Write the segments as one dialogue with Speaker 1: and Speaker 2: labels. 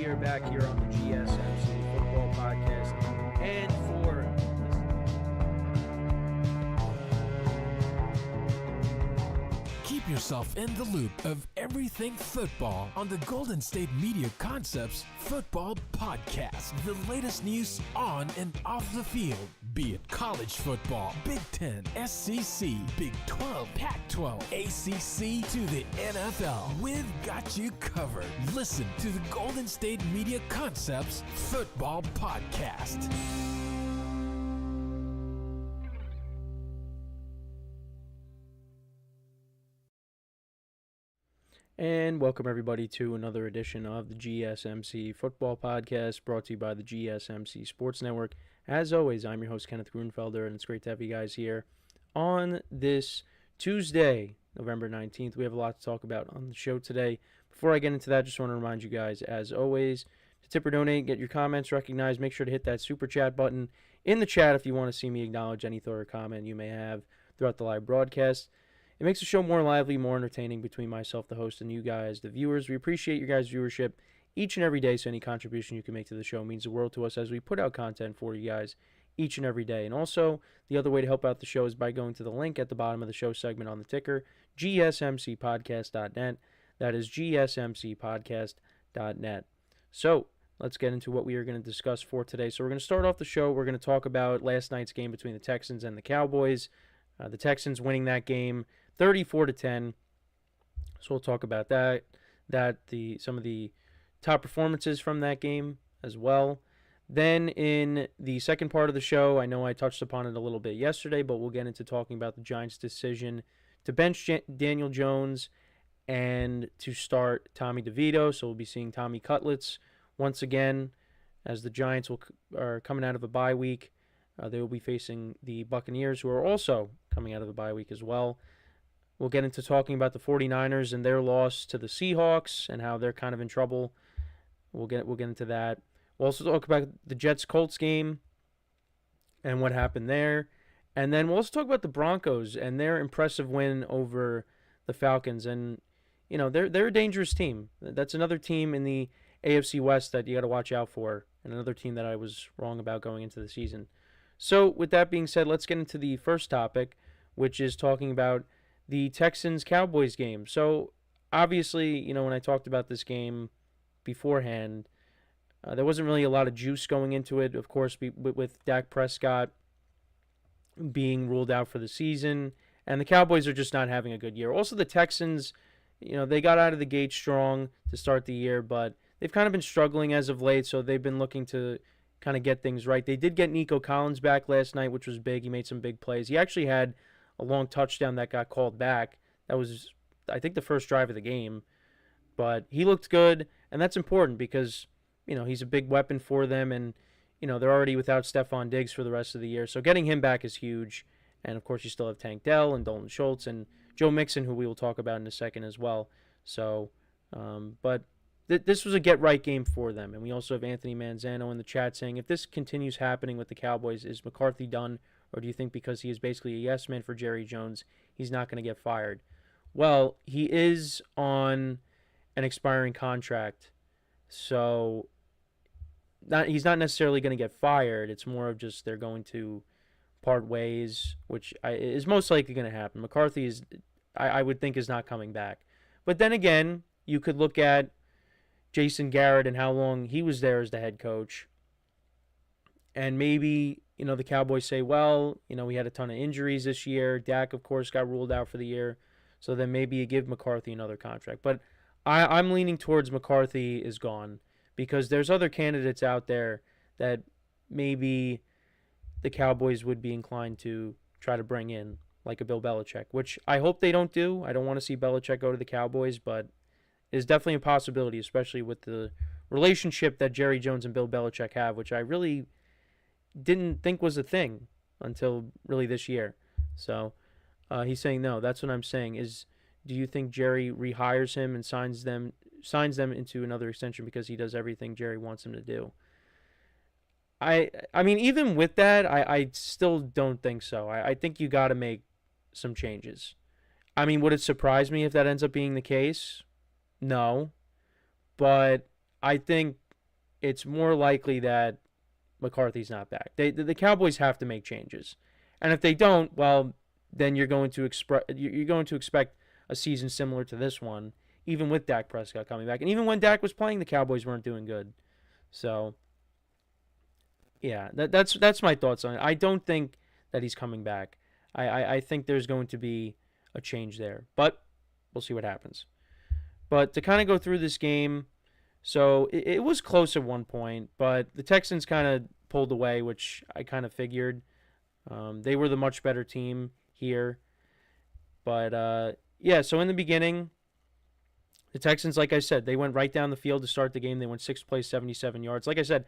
Speaker 1: are back here on the GSMC Football Podcast. And for
Speaker 2: keep yourself in the loop of everything football on the Golden State Media Concepts Football Podcast. The latest news on and off the field, be it college football, Big Ten, SEC, Big 12, Pac-12, ACC to the NFL. We've got you covered. Listen to the Golden State Media Concepts Football Podcast.
Speaker 1: And welcome everybody to another edition of the GSMC Football Podcast, brought to you by the GSMC Sports Network. As always, I'm your host, Kenneth Grunfelder, and it's great to have you guys here on this Tuesday, November 19th. We have a lot to talk about on the show today. Before I get into that, just want to remind you guys, as always, to tip or donate, get your comments recognized. Make sure to hit that super chat button in the chat if you want to see me acknowledge any thought or comment you may have throughout the live broadcast. It makes the show more lively, more entertaining between myself, the host, and you guys, the viewers. We appreciate your guys' viewership each and every day, so any contribution you can make to the show means the world to us as we put out content for you guys each and every day. And also, the other way to help out the show is by going to the link at the bottom of the show segment on the ticker, gsmcpodcast.net. That is gsmcpodcast.net. So, let's get into what we are going to discuss for today. So, we're going to start off the show. We're going to talk about last night's game between the Texans and the Cowboys. The Texans winning that game 34-10. So we'll talk about that. Some of the top performances from that game as well. Then in the second part of the show, I know I touched upon it a little bit yesterday, but we'll get into talking about the Giants' decision to bench Daniel Jones and to start Tommy DeVito. So we'll be seeing Tommy Cutlets once again as the Giants are coming out of a bye week. They will be facing the Buccaneers, who are also coming out of a bye week as well. We'll get into talking about the 49ers and their loss to the Seahawks and how they're kind of in trouble. We'll get into that. We'll also talk about the Jets-Colts game and what happened there. And then we'll also talk about the Broncos and their impressive win over the Falcons. And, you know, they're a dangerous team. That's another team in the AFC West that you got to watch out for, and another team that I was wrong about going into the season. So, with that being said, let's get into the first topic, which is talking about the Texans-Cowboys game. So, obviously, you know, when I talked about this game beforehand, there wasn't really a lot of juice going into it, of course, with Dak Prescott being ruled out for the season, and the Cowboys are just not having a good year. Also, the Texans, you know, they got out of the gate strong to start the year, but they've kind of been struggling as of late, so they've been looking to kind of get things right. They did get Nico Collins back last night, which was big. He made some big plays. He actually had a long touchdown that got called back. That was, I think, the first drive of the game. But he looked good, and that's important because, you know, he's a big weapon for them, and, you know, they're already without Stephon Diggs for the rest of the year. So getting him back is huge. And, of course, you still have Tank Dell and Dalton Schultz and Joe Mixon, who we will talk about in a second as well. So, but this was a get-right game for them. And we also have Anthony Manzano in the chat saying, if this continues happening with the Cowboys, is McCarthy done? Or do you think because he is basically a yes man for Jerry Jones, he's not going to get fired? Well, he is on an expiring contract. So he's not necessarily going to get fired. It's more of just they're going to part ways, which is most likely going to happen. McCarthy is, I would think, is not coming back. But then again, you could look at Jason Garrett and how long he was there as the head coach. And maybe, you know, the Cowboys say, well, you know, we had a ton of injuries this year. Dak, of course, got ruled out for the year. So then maybe you give McCarthy another contract. But I'm leaning towards McCarthy is gone because there's other candidates out there that maybe the Cowboys would be inclined to try to bring in, like a Bill Belichick, which I hope they don't do. I don't want to see Belichick go to the Cowboys, but is definitely a possibility, especially with the relationship that Jerry Jones and Bill Belichick have, which I really didn't think was a thing until really this year. So he's saying no. That's what I'm saying is, do you think Jerry rehires him and signs them into another extension because he does everything Jerry wants him to do? I mean, even with that, I still don't think so. I think you got to make some changes. I mean, would it surprise me if that ends up being the case? No. But I think it's more likely that McCarthy's not back. The Cowboys have to make changes, and if they don't, well, then you're going to expect a season similar to this one, even with Dak Prescott coming back, and even when Dak was playing, the Cowboys weren't doing good. So, yeah, that's my thoughts on it. I don't think that he's coming back. I think there's going to be a change there, but we'll see what happens. But to kind of go through this game, so it was close at one point, but the Texans kind of pulled away, which I kind of figured. They were the much better team here. But, yeah, so in the beginning, the Texans, like I said, they went right down the field to start the game. They went 6 plays, 77 yards. Like I said,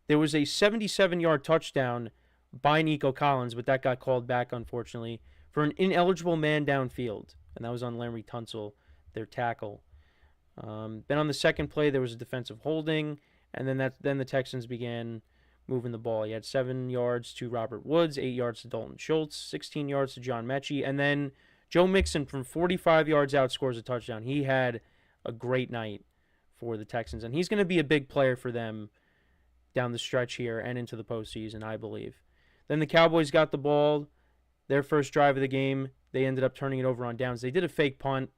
Speaker 1: there was a 77-yard touchdown by Nico Collins, but that got called back, unfortunately, for an ineligible man downfield, and that was on Larry Tunsil, their tackle. Then on the second play, there was a defensive holding, and then the Texans began moving the ball. He had 7 yards to Robert Woods, 8 yards to Dalton Schultz, 16 yards to John Mechie, and then Joe Mixon from 45 yards out scores a touchdown. He had a great night for the Texans, and he's going to be a big player for them down the stretch here and into the postseason, I believe. Then the Cowboys got the ball. Their first drive of the game, they ended up turning it over on downs. They did a fake punt,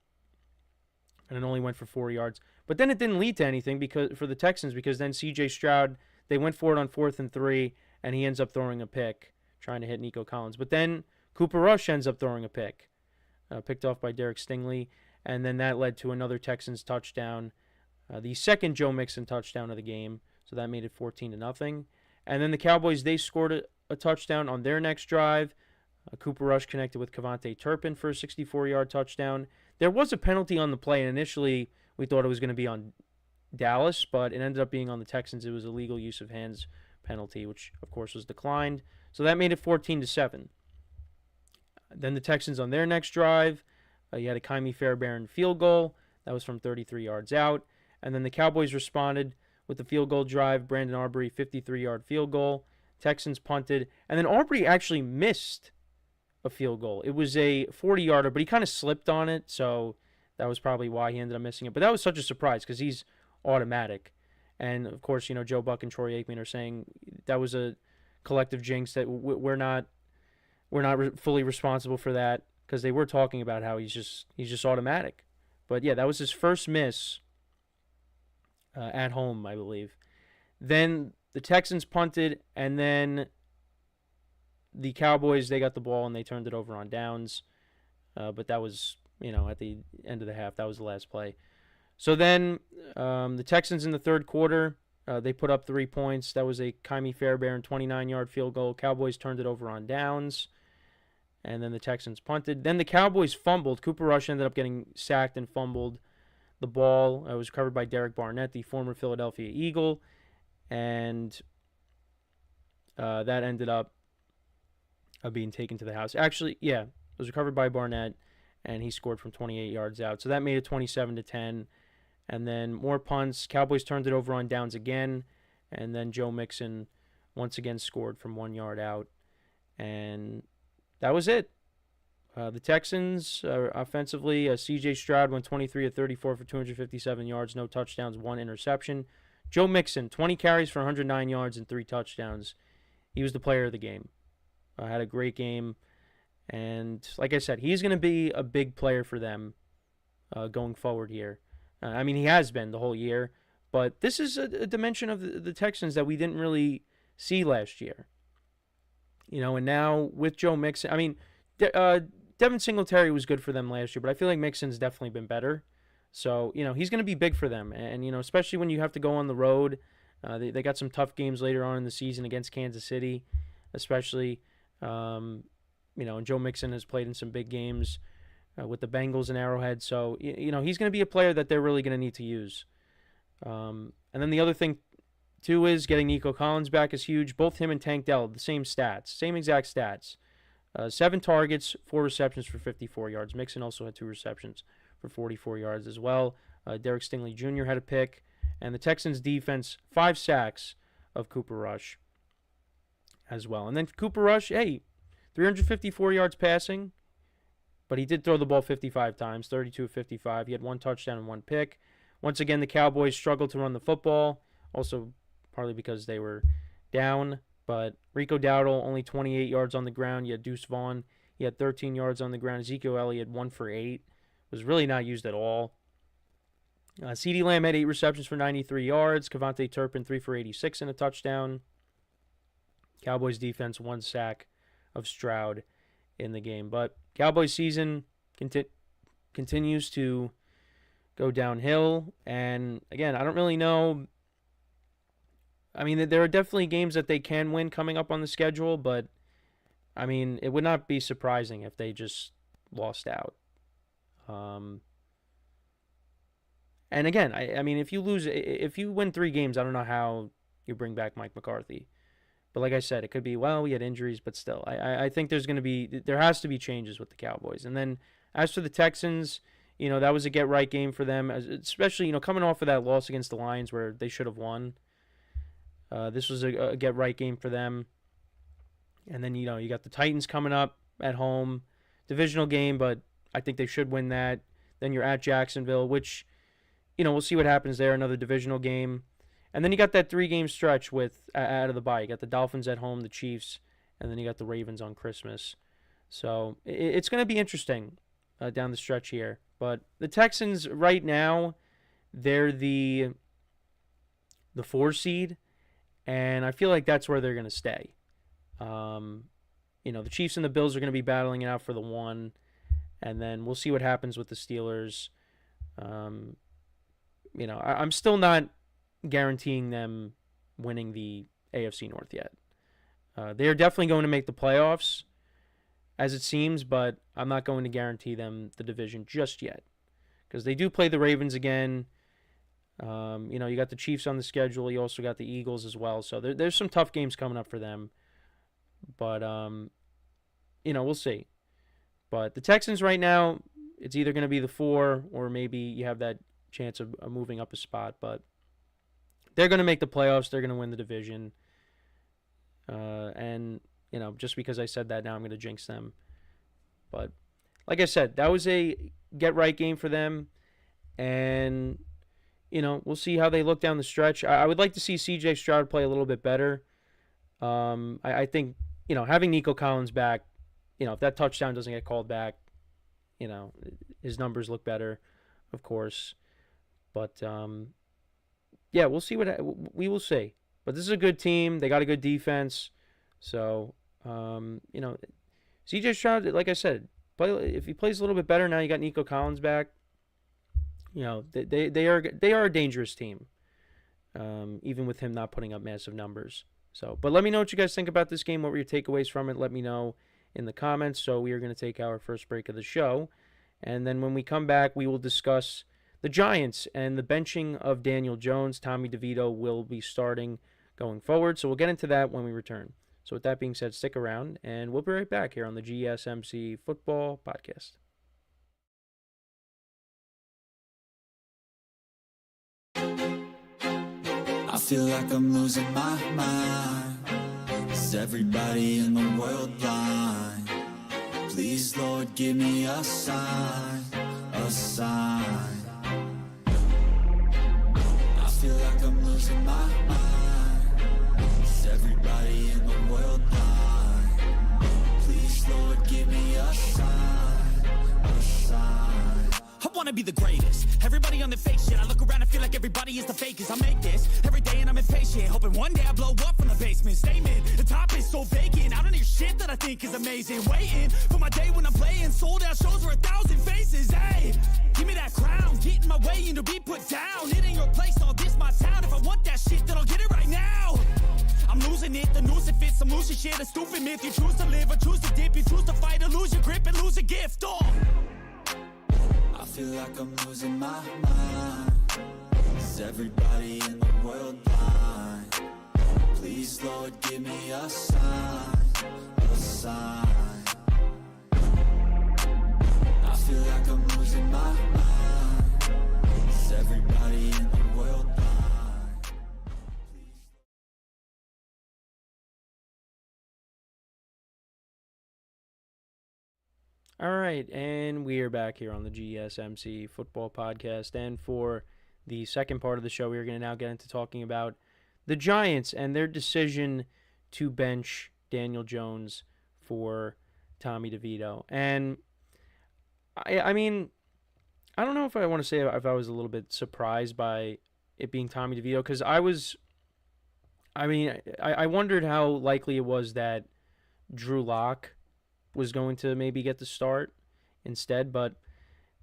Speaker 1: and it only went for 4 yards. But then it didn't lead to anything for the Texans because then C.J. Stroud, they went for it on 4th and 3, and he ends up throwing a pick, trying to hit Nico Collins. But then Cooper Rush ends up throwing a pick, picked off by Derek Stingley, and then that led to another Texans touchdown, the second Joe Mixon touchdown of the game, so that made it 14-0. And then the Cowboys, they scored a touchdown on their next drive. Cooper Rush connected with Kevontae Turpin for a 64-yard touchdown. There was a penalty on the play, and initially we thought it was going to be on Dallas, but it ended up being on the Texans. It was a legal use of hands penalty, which, of course, was declined. So that made it 14-7. Then the Texans on their next drive, you had a Kymie Fairbairn field goal. That was from 33 yards out. And then the Cowboys responded with the field goal drive. Brandon Aubrey, 53-yard field goal. Texans punted. And then Aubrey actually missed a field goal. It was a 40-yarder, but he kind of slipped on it, so that was probably why he ended up missing it. But that was such a surprise because he's automatic. And, of course, Joe Buck and Troy Aikman are saying that was a collective jinx, that we're not fully responsible for that, because they were talking about how he's just automatic. But, yeah, that was his first miss at home, I believe. Then the Texans punted, and then the Cowboys, they got the ball and they turned it over on downs. But that was, at the end of the half, that was the last play. So then the Texans in the third quarter, they put up 3 points. That was a Kymie Fairbairn 29-yard field goal. Cowboys turned it over on downs. And then the Texans punted. Then the Cowboys fumbled. Cooper Rush ended up getting sacked and fumbled the ball. It was covered by Derek Barnett, the former Philadelphia Eagle. And that ended up being taken to the house. Actually, yeah, it was recovered by Barnett, and he scored from 28 yards out. So that made it 27-10. And then more punts. Cowboys turned it over on downs again. And then Joe Mixon once again scored from 1 yard out. And that was it. The Texans, offensively, C.J. Stroud went 23 of 34 for 257 yards, no touchdowns, 1 interception. Joe Mixon, 20 carries for 109 yards and 3 touchdowns. He was the player of the game. Had a great game. And like I said, he's going to be a big player for them going forward here. He has been the whole year. But this is a dimension of the Texans that we didn't really see last year. And now with Joe Mixon, Devin Singletary was good for them last year, but I feel like Mixon's definitely been better. So, he's going to be big for them. And, especially when you have to go on the road. They got some tough games later on in the season against Kansas City, especially. And Joe Mixon has played in some big games with the Bengals and Arrowhead. So, he's going to be a player that they're really going to need to use. And then the other thing, too, is getting Nico Collins back is huge. Both him and Tank Dell, the same stats, same exact stats. 7 targets, 4 receptions for 54 yards. Mixon also had 2 receptions for 44 yards as well. Derek Stingley Jr. had a pick. And the Texans' defense, 5 sacks of Cooper Rush as well. And then Cooper Rush, 354 yards passing. But he did throw the ball 55 times, 32 of 55. He had 1 touchdown and 1 pick. Once again, the Cowboys struggled to run the football. Also, partly because they were down. But Rico Dowdle, only 28 yards on the ground. You had Deuce Vaughn. He had 13 yards on the ground. Ezekiel Elliott, 1 for 8. Was really not used at all. CeeDee Lamb had 8 receptions for 93 yards. Kevontae Turpin, 3 for 86 and a touchdown. Cowboys defense, 1 sack of Stroud in the game. But Cowboys season continues to go downhill. And again, I don't really know. I mean, there are definitely games that they can win coming up on the schedule, but I mean, it would not be surprising if they just lost out. And again, I mean, if you win 3 games, I don't know how you bring back Mike McCarthy. But like I said, it could be, well, we had injuries, but still, I think there has to be changes with the Cowboys. And then as for the Texans, that was a get-right game for them, especially, coming off of that loss against the Lions where they should have won. This was a get-right game for them. And then, you got the Titans coming up at home. Divisional game, but I think they should win that. Then you're at Jacksonville, which, we'll see what happens there, another divisional game. And then you got that 3-game stretch out of the bye. You got the Dolphins at home, the Chiefs, and then you got the Ravens on Christmas. So it's going to be interesting down the stretch here. But the Texans right now, they're the 4 seed, and I feel like that's where they're going to stay. The Chiefs and the Bills are going to be battling it out for the 1, and then we'll see what happens with the Steelers. I'm still not guaranteeing them winning the AFC North yet. They are definitely going to make the playoffs, as it seems, but I'm not going to guarantee them the division just yet, because they do play the Ravens again. You got the Chiefs on the schedule. You also got the Eagles as well. So there's some tough games coming up for them. But, we'll see. But the Texans right now, it's either going to be the 4 or maybe you have that chance of moving up a spot. But they're going to make the playoffs. They're going to win the division. And, just because I said that, now I'm going to jinx them. But like I said, that was a get-right game for them. And, we'll see how they look down the stretch. I would like to see C.J. Stroud play a little bit better. I think, having Nico Collins back, if that touchdown doesn't get called back, his numbers look better, of course. But, yeah, we'll see we will see. But this is a good team. They got a good defense. So, C.J. Stroud, like I said, if he plays a little bit better, now you got Nico Collins back. They are a dangerous team, even with him not putting up massive numbers. So, but let me know what you guys think about this game. What were your takeaways from it? Let me know in the comments. So we are going to take our first break of the show. And then when we come back, we will discuss the Giants and the benching of Daniel Jones. Tommy DeVito will be starting going forward. So we'll get into that when we return. So with that being said, stick around, and we'll be right back here on the GSMC Football Podcast.
Speaker 3: I feel like I'm losing my mind. Is everybody in the world blind? Please, Lord, give me a sign, a sign. I feel like I'm losing my mind. Is everybody in the world blind? Please, Lord, give me a sign, a sign.
Speaker 4: I wanna be the greatest. Everybody on the fake shit. I look around and feel like everybody is the fakest. I make this every day and I'm impatient, hoping one day I blow up from the basement. Statement, the top is so vacant. I don't hear shit that I think is amazing. Waiting for my day when I'm playing sold out shows where 1,000 faces. Hey, give me that crown, get in my way and to be put down. It ain't your place, all this my town. If I want that shit, then I'll get it right now. I'm losing it, the noose it fits. I'm losing shit, a stupid myth. You choose to live or choose to dip. You choose to fight or lose your grip and lose a gift. Oh,
Speaker 3: I feel like I'm losing my mind. Is everybody in the world blind? Please, Lord, give me a sign, a sign. I feel like I'm losing my mind. Is everybody in the world blind?
Speaker 1: All right, and we are back here on the GSMC Football Podcast. And for the second part of the show, we are going to now get into talking about the Giants and their decision to bench Daniel Jones for Tommy DeVito. And I mean, I don't know if I want to say if I was a little bit surprised by it being Tommy DeVito, because I wondered how likely it was that Drew Lock was going to maybe get the start instead. But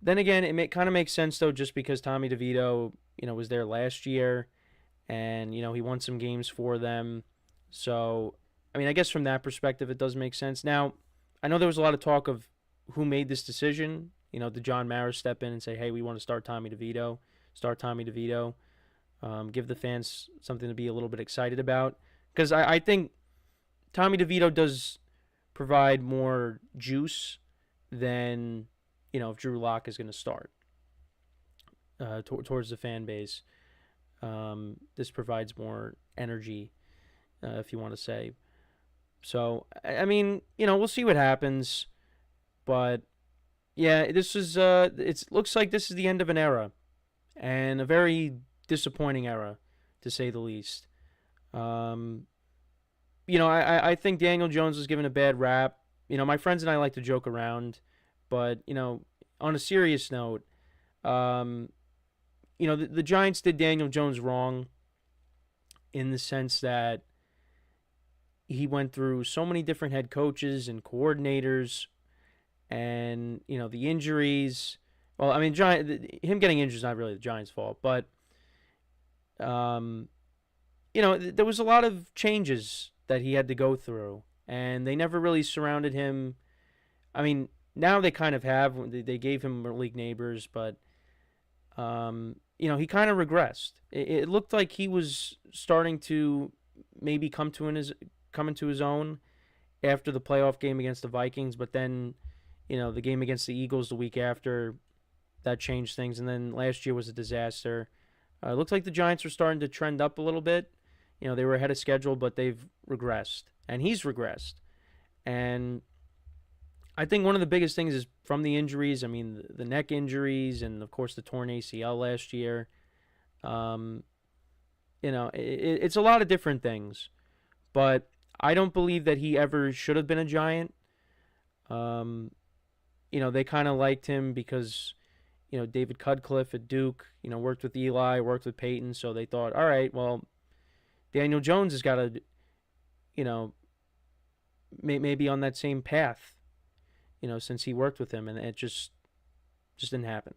Speaker 1: then again, it kind of makes sense, though, just because Tommy DeVito, was there last year, and, he won some games for them. So, I guess from that perspective, it does make sense. Now, I know there was a lot of talk of who made this decision. Did John Mara step in and say, hey, we want to start Tommy DeVito, give the fans something to be a little bit excited about? Because I think Tommy DeVito does provide more juice than, if Drew Lock is going to start towards the fan base. This provides more energy, if you want to say. So, we'll see what happens. But, yeah, this is it looks like this is the end of an era, and a very disappointing era, to say the least. I think Daniel Jones was given a bad rap. My friends and I like to joke around, but, on a serious note, the Giants did Daniel Jones wrong in the sense that he went through so many different head coaches and coordinators, and, the injuries. Well, him getting injured is not really the Giants' fault, but, there was a lot of changes that he had to go through, and they never really surrounded him. Now they kind of have. They gave him Malik Neighbors, but, he kind of regressed. It looked like he was starting to maybe come into his own after the playoff game against the Vikings, but then, the game against the Eagles the week after, that changed things, and then last year was a disaster. It looked like the Giants were starting to trend up a little bit. They were ahead of schedule, but they've regressed, and he's regressed. And I think one of the biggest things is from the injuries. The neck injuries, and of course the torn ACL last year. It's a lot of different things, but I don't believe that he ever should have been a Giant. They kind of liked him because, David Cutcliffe at Duke, worked with Eli, worked with Peyton, so they thought, all right, well, Daniel Jones has got to, maybe on that same path, since he worked with him, and it just didn't happen.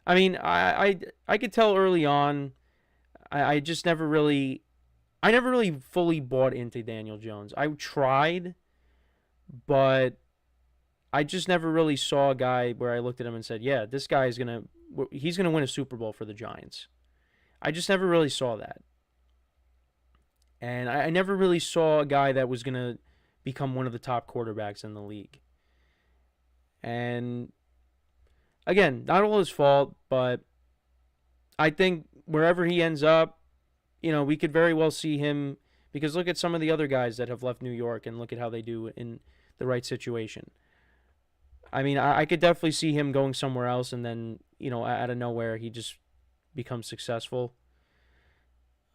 Speaker 1: I could tell early on, I never really fully bought into Daniel Jones. I tried, but I just never really saw a guy where I looked at him and said, yeah, this guy he's going to win a Super Bowl for the Giants. I just never really saw that. And I never really saw a guy that was going to become one of the top quarterbacks in the league. And again, not all his fault, but I think wherever he ends up, we could very well see him, because look at some of the other guys that have left New York and look at how they do in the right situation. I could definitely see him going somewhere else, and then, out of nowhere, he just becomes successful.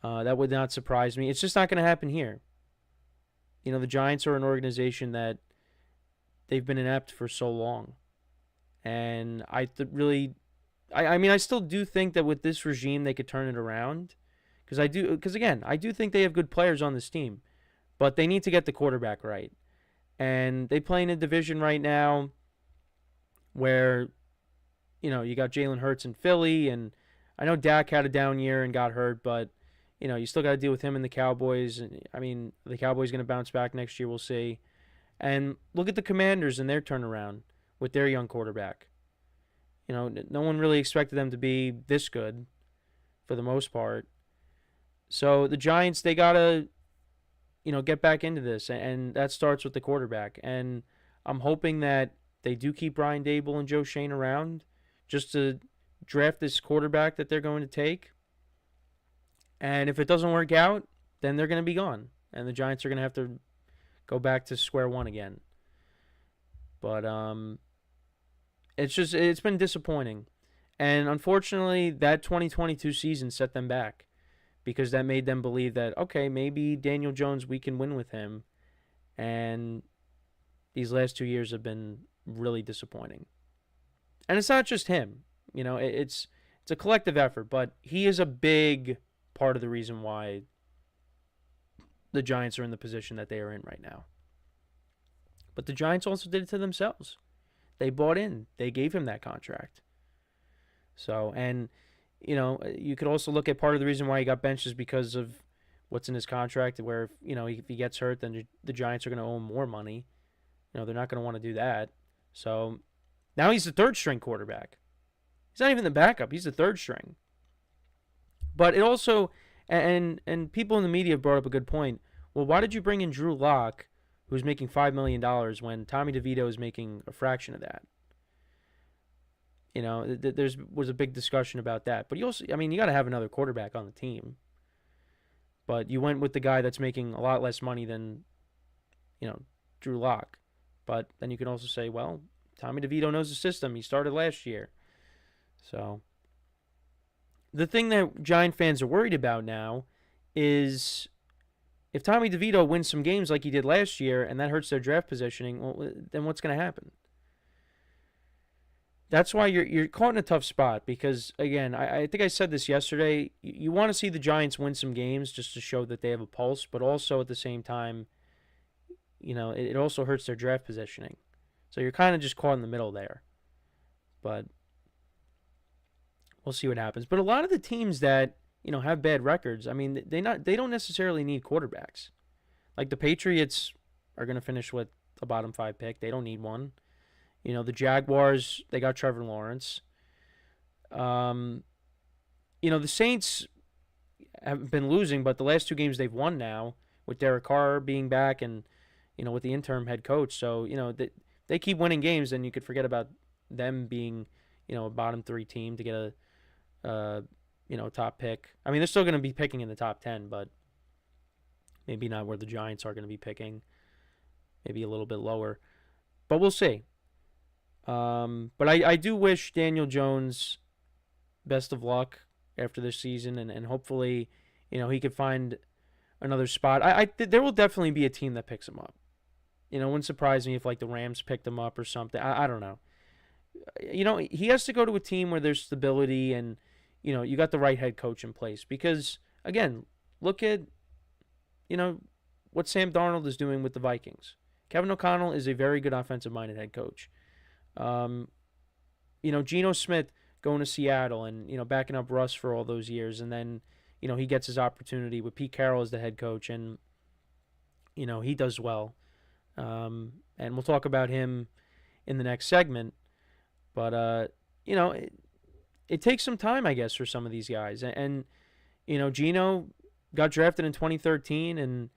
Speaker 1: That would not surprise me. It's just not going to happen here. The Giants are an organization that they've been inept for so long. And I still do think that with this regime, they could turn it around. Because I do think they have good players on this team. But they need to get the quarterback right. And they play in a division right now where, you got Jalen Hurts in Philly, and I know Dak had a down year and got hurt, but, you still got to deal with him and the Cowboys. The Cowboys going to bounce back next year, we'll see. And look at the Commanders and their turnaround with their young quarterback. No one really expected them to be this good for the most part. So the Giants, they got to, get back into this, and that starts with the quarterback. And I'm hoping that they do keep Brian Dable and Joe Shane around just to draft this quarterback that they're going to take. And if it doesn't work out, then they're going to be gone. And the Giants are going to have to go back to square one again. But it's been disappointing. And unfortunately, that 2022 season set them back because that made them believe that, okay, maybe Daniel Jones, we can win with him. And these last 2 years have been really disappointing. And it's not just him. It's a collective effort, but he is a big part of the reason why the Giants are in the position that they are in right now. But the Giants also did it to themselves. They bought in. They gave him that contract. So, and, you could also look at part of the reason why he got benched is because of what's in his contract, where, if he gets hurt, then the Giants are going to owe him more money. They're not going to want to do that. So now he's the third string quarterback. He's not even the backup. He's the third string. But it also, and people in the media brought up a good point. Well, why did you bring in Drew Lock, who's making $5 million, when Tommy DeVito is making a fraction of that? There was a big discussion about that. But you got to have another quarterback on the team. But you went with the guy that's making a lot less money than, Drew Lock. But then you can also say, well, Tommy DeVito knows the system. He started last year. So the thing that Giant fans are worried about now is if Tommy DeVito wins some games like he did last year and that hurts their draft positioning, well, then what's going to happen? That's why you're caught in a tough spot because, again, I think I said this yesterday, you want to see the Giants win some games just to show that they have a pulse, but also at the same time, it also hurts their draft positioning. So you're kind of just caught in the middle there. But we'll see what happens. But a lot of the teams that, have bad records, they don't necessarily need quarterbacks. Like the Patriots are going to finish with a bottom 5 pick. They don't need one. The Jaguars, they got Trevor Lawrence. The Saints have been losing, but the last 2 games they've won now with Derek Carr being back and, with the interim head coach. So, they keep winning games, and you could forget about them being, a bottom 3 team to get a top pick. They're still going to be picking in the top 10, but maybe not where the Giants are going to be picking. Maybe a little bit lower. But we'll see. But I do wish Daniel Jones best of luck after this season, and hopefully, he could find another spot. There will definitely be a team that picks him up. It wouldn't surprise me if the Rams picked him up or something. I don't know. He has to go to a team where there's stability and, you got the right head coach in place. Because, again, look at, what Sam Darnold is doing with the Vikings. Kevin O'Connell is a very good offensive-minded head coach. Geno Smith going to Seattle and, backing up Russ for all those years. And then, he gets his opportunity with Pete Carroll as the head coach and, he does well. And we'll talk about him in the next segment. But, it takes some time, I guess, for some of these guys. And Geno got drafted in 2013 and,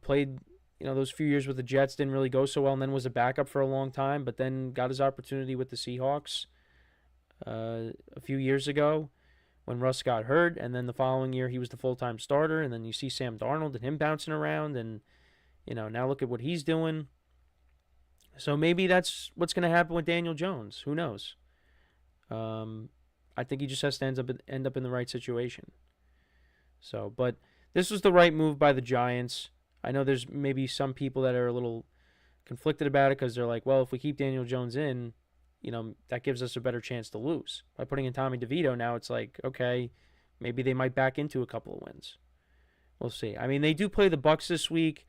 Speaker 1: played, those few years with the Jets didn't really go so well and then was a backup for a long time, but then got his opportunity with the Seahawks a few years ago when Russ got hurt. And then the following year he was the full-time starter. And then you see Sam Darnold and him bouncing around and, now look at what he's doing. So maybe that's what's going to happen with Daniel Jones. Who knows? I think he just has to end up in the right situation. So, but this was the right move by the Giants. I know there's maybe some people that are a little conflicted about it because they're like, well, if we keep Daniel Jones in, that gives us a better chance to lose. By putting in Tommy DeVito now, it's like, okay, maybe they might back into a couple of wins. We'll see. They do play the Bucs this week,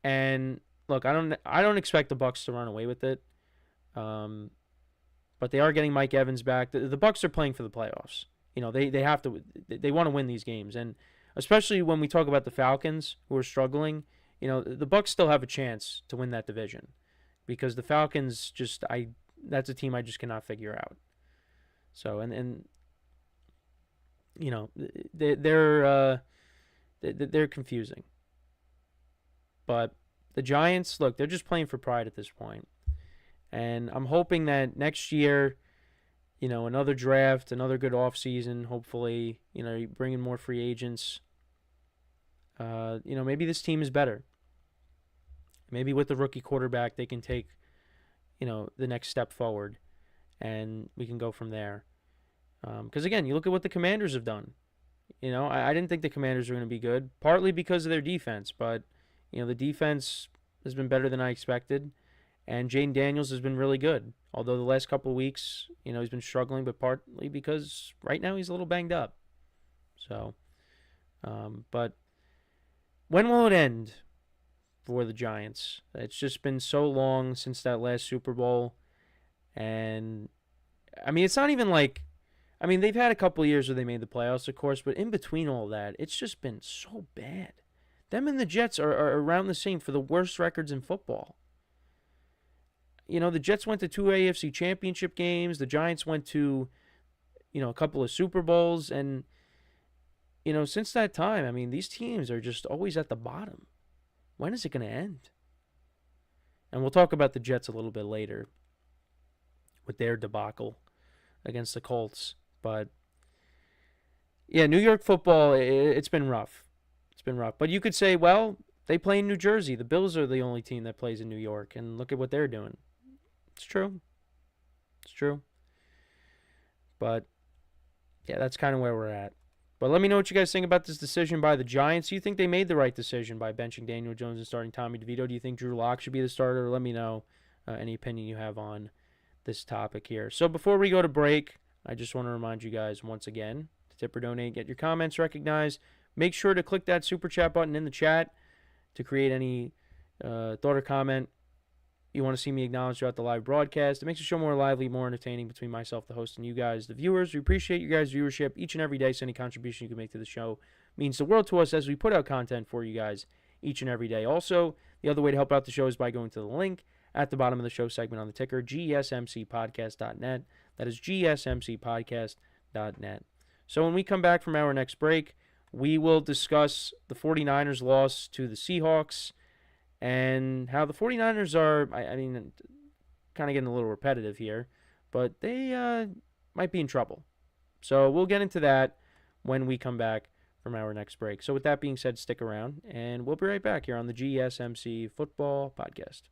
Speaker 1: and look, I don't expect the Bucs to run away with it. But they are getting Mike Evans back. The Bucs are playing for the playoffs. They have to. They want to win these games, and especially when we talk about the Falcons who are struggling. The Bucs still have a chance to win that division because the Falcons that's a team I just cannot figure out. So they're confusing. But the Giants, look, they're just playing for pride at this point. And I'm hoping that next year, another draft, another good offseason, hopefully, you bring in more free agents. Maybe this team is better. Maybe with the rookie quarterback, they can take, the next step forward, and we can go from there. Because, again, you look at what the Commanders have done. I didn't think the Commanders were going to be good, partly because of their defense, but, the defense has been better than I expected, and Jaden Daniels has been really good. Although the last couple of weeks, he's been struggling, but partly because right now he's a little banged up. So, but when will it end for the Giants? It's just been so long since that last Super Bowl, and it's not even like, they've had a couple of years where they made the playoffs, of course, but in between all that, it's just been so bad. Them and the Jets are around the same for the worst records in football. The Jets went to 2 AFC championship games. The Giants went to, a couple of Super Bowls. And, since that time, these teams are just always at the bottom. When is it going to end? And we'll talk about the Jets a little bit later with their debacle against the Colts. But, yeah, New York football, it's been rough. It's been rough. But you could say, well, they play in New Jersey. The Bills are the only team that plays in New York. And look at what they're doing. It's true. It's true. But, yeah, that's kind of where we're at. But let me know what you guys think about this decision by the Giants. Do you think they made the right decision by benching Daniel Jones and starting Tommy DeVito? Do you think Drew Lock should be the starter? Let me know any opinion you have on this topic here. So before we go to break, I just want to remind you guys once again to tip or donate, get your comments recognized. Make sure to click that super chat button in the chat to create any thought or comment you want to see me acknowledge throughout the live broadcast. It makes the show more lively, more entertaining between myself, the host, and you guys, the viewers. We appreciate you guys' viewership each and every day, so any contribution you can make to the show means the world to us as we put out content for you guys each and every day. Also, the other way to help out the show is by going to the link at the bottom of the show segment on the ticker, GSMCpodcast.net. That is GSMCpodcast.net. So when we come back from our next break, we will discuss the 49ers' loss to the Seahawks and how the 49ers are, kind of getting a little repetitive here, but they might be in trouble. So we'll get into that when we come back from our next break. So with that being said, stick around, and we'll be right back here on the GSMC Football Podcast.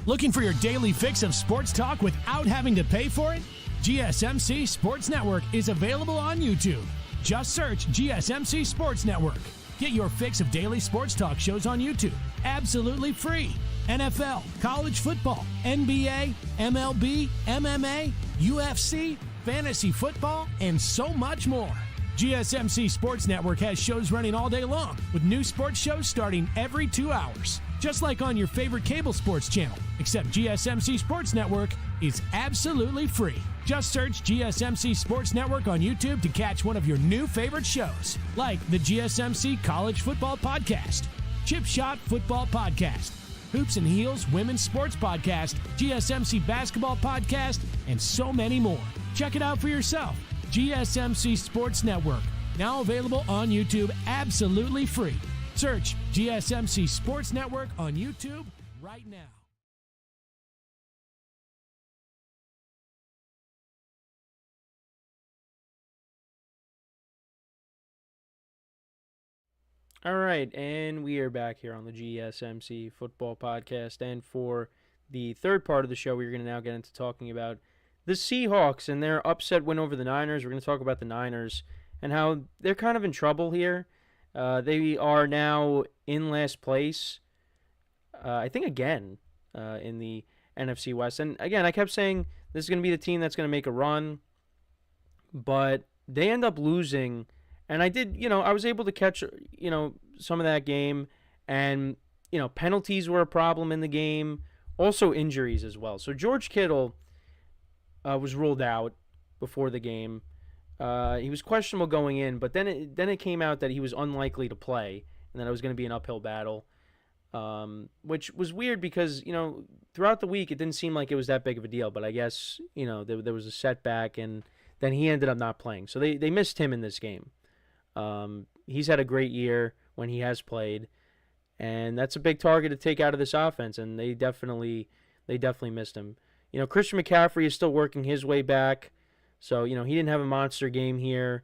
Speaker 5: Looking for your daily fix of sports talk without having to pay for it? GSMC Sports Network is available on YouTube. Just search GSMC Sports Network. Get your fix of daily sports talk shows on YouTube, absolutely free. NFL, college football, NBA, MLB, MMA, UFC, fantasy football, and so much more. GSMC Sports Network has shows running all day long, with new sports shows starting every 2 hours. Just like on your favorite cable sports channel, except GSMC Sports Network is absolutely free. Just search GSMC Sports Network on YouTube to catch one of your new favorite shows, like the GSMC College Football Podcast, Chip Shot Football Podcast, Hoops and Heels Women's Sports Podcast, GSMC Basketball Podcast, and so many more. Check it out for yourself. GSMC Sports Network, now available on YouTube absolutely free. Search GSMC Sports Network on YouTube right now.
Speaker 1: All right, and we are back here on the GSMC Football Podcast. And for the third part of the show, we're going to now get into talking about the Seahawks and their upset win over the Niners. We're going to talk about the Niners and how they're kind of in trouble here. They are now in last place, I think again, in the NFC West. And again, I kept saying this is going to be the team that's going to make a run, but they end up losing. And I did, I was able to catch, some of that game. And, penalties were a problem in the game. Also injuries as well. So George Kittle was ruled out before the game. He was questionable going in, but then it came out that he was unlikely to play and that it was going to be an uphill battle, which was weird because, throughout the week it didn't seem like it was that big of a deal. But I guess, there was a setback, and then he ended up not playing. So they missed him in this game. He's had a great year when he has played, and that's a big target to take out of this offense, and they definitely missed him. Christian McCaffrey is still working his way back, so, he didn't have a monster game here.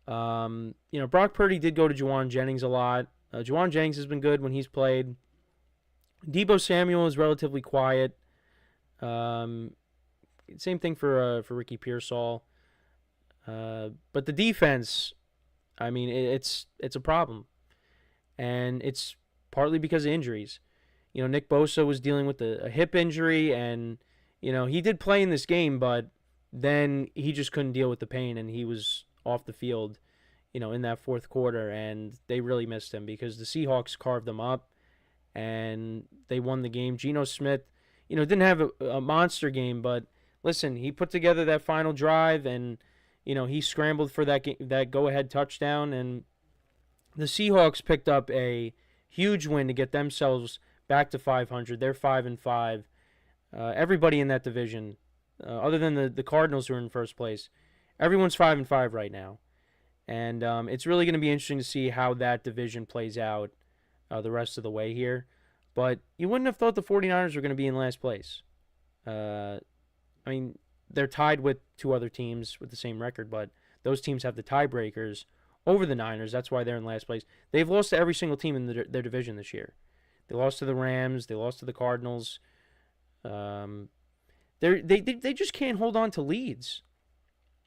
Speaker 1: Brock Purdy did go to Juwan Jennings a lot. Juwan Jennings has been good when he's played. Deebo Samuel is relatively quiet. same thing for Ricky Pearsall. But the defense, I mean, it's a problem, and it's partly because of injuries. Nick Bosa was dealing with a hip injury, and he did play in this game, but then he just couldn't deal with the pain, and he was off the field, in that fourth quarter, and they really missed him because the Seahawks carved them up, and they won the game. Geno Smith, didn't have a monster game, but listen, he put together that final drive, and he scrambled for that go-ahead touchdown, and the Seahawks picked up a huge win to get themselves back to 500. They're 5-5. Everybody in that division, other than the Cardinals who are in first place, everyone's 5-5 right now. And it's really going to be interesting to see how that division plays out the rest of the way here. But you wouldn't have thought the 49ers were going to be in last place. I mean, they're tied with two other teams with the same record, but those teams have the tiebreakers over the Niners. That's why they're in last place. They've lost to every single team in their division this year. They lost to the Rams. They lost to the Cardinals. They just can't hold on to leads.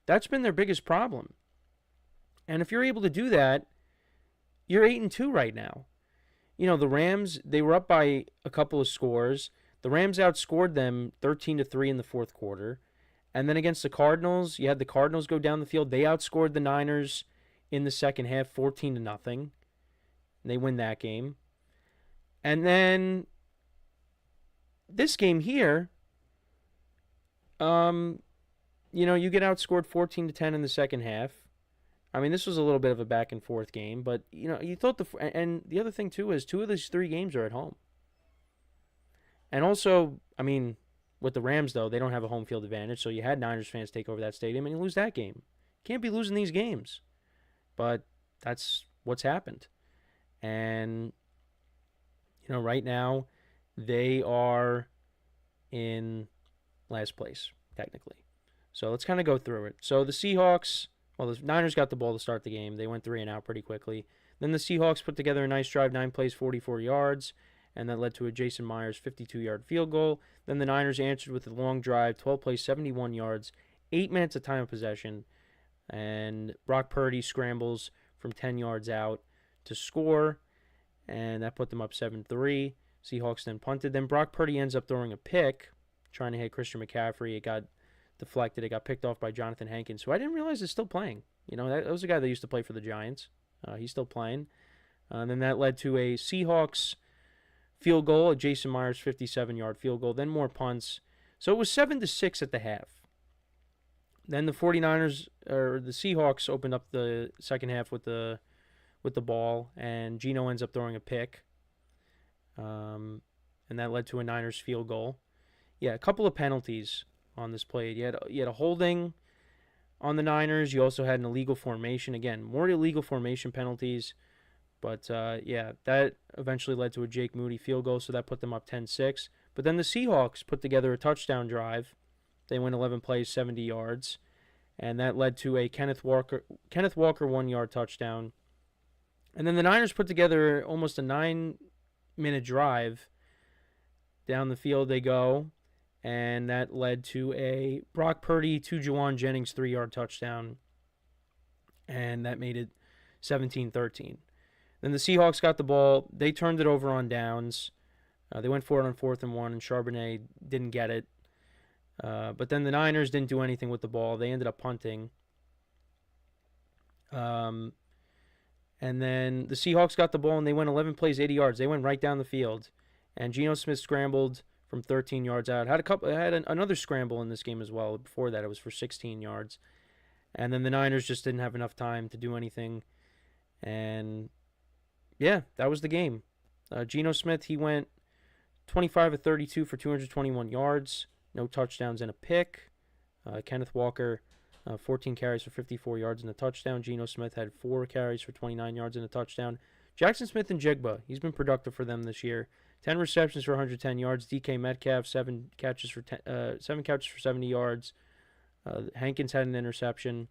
Speaker 1: That's been their biggest problem. And if you're able to do that, you're 8-2 right now. The Rams, they were up by a couple of scores. The Rams outscored them 13-3 in the fourth quarter. And then against the Cardinals, you had the Cardinals go down the field. They outscored the Niners in the second half 14-0. They win that game. And then this game here, you get outscored 14-10 in the second half. I mean, this was a little bit of a back and forth game, but you thought and the other thing too is 2 of these 3 games are at home. And also, I mean, with the Rams though, they don't have a home field advantage, so you had Niners fans take over that stadium and you lose that game. Can't be losing these games. But that's what's happened. And right now they are in last place technically. So let's kind of go through it. So the Seahawks, the Niners got the ball to start the game. They went 3 and out pretty quickly. Then the Seahawks put together a nice drive, 9 plays, 44 yards, and that led to a Jason Myers 52-yard field goal. Then the Niners answered with a long drive, 12 plays, 71 yards, 8 minutes of time of possession, and Brock Purdy scrambles from 10 yards out to score, and that put them up 7-3. Seahawks then punted. Then Brock Purdy ends up throwing a pick, trying to hit Christian McCaffrey. It got deflected. It got picked off by Jonathan Hankins, who I didn't realize is still playing. That was a guy that used to play for the Giants. He's still playing. And then that led to a Seahawks field goal, a Jason Myers 57-yard field goal, then more punts. So it was 7-6 at the half. Then the 49ers, or the Seahawks, opened up the second half with the ball, and Geno ends up throwing a pick. And that led to a Niners field goal. Yeah, a couple of penalties on this play. You had a holding on the Niners. You also had an illegal formation. Again, more illegal formation penalties. But, that eventually led to a Jake Moody field goal, so that put them up 10-6. But then the Seahawks put together a touchdown drive. They went 11 plays, 70 yards. And that led to a Kenneth Walker 1-yard touchdown. And then the Niners put together almost a 9-minute drive. Down the field they go. And that led to a Brock Purdy to Juwan Jennings 3-yard touchdown. And that made it 17-13. Then the Seahawks got the ball. They turned it over on downs. They went for it on 4th and 1, and Charbonnet didn't get it. But then the Niners didn't do anything with the ball. They ended up punting. And then the Seahawks got the ball, and they went 11 plays, 80 yards. They went right down the field. And Geno Smith scrambled from 13 yards out. Had another scramble in this game as well. Before that, it was for 16 yards. And then the Niners just didn't have enough time to do anything. And yeah, that was the game. Geno Smith, he went 25 of 32 for 221 yards, no touchdowns and a pick. Kenneth Walker, 14 carries for 54 yards and a touchdown. Geno Smith had 4 carries for 29 yards and a touchdown. Jackson Smith and Jigba, he's been productive for them this year. 10 receptions for 110 yards. DK Metcalf, 7 catches for 70 yards. Hankins had an interception.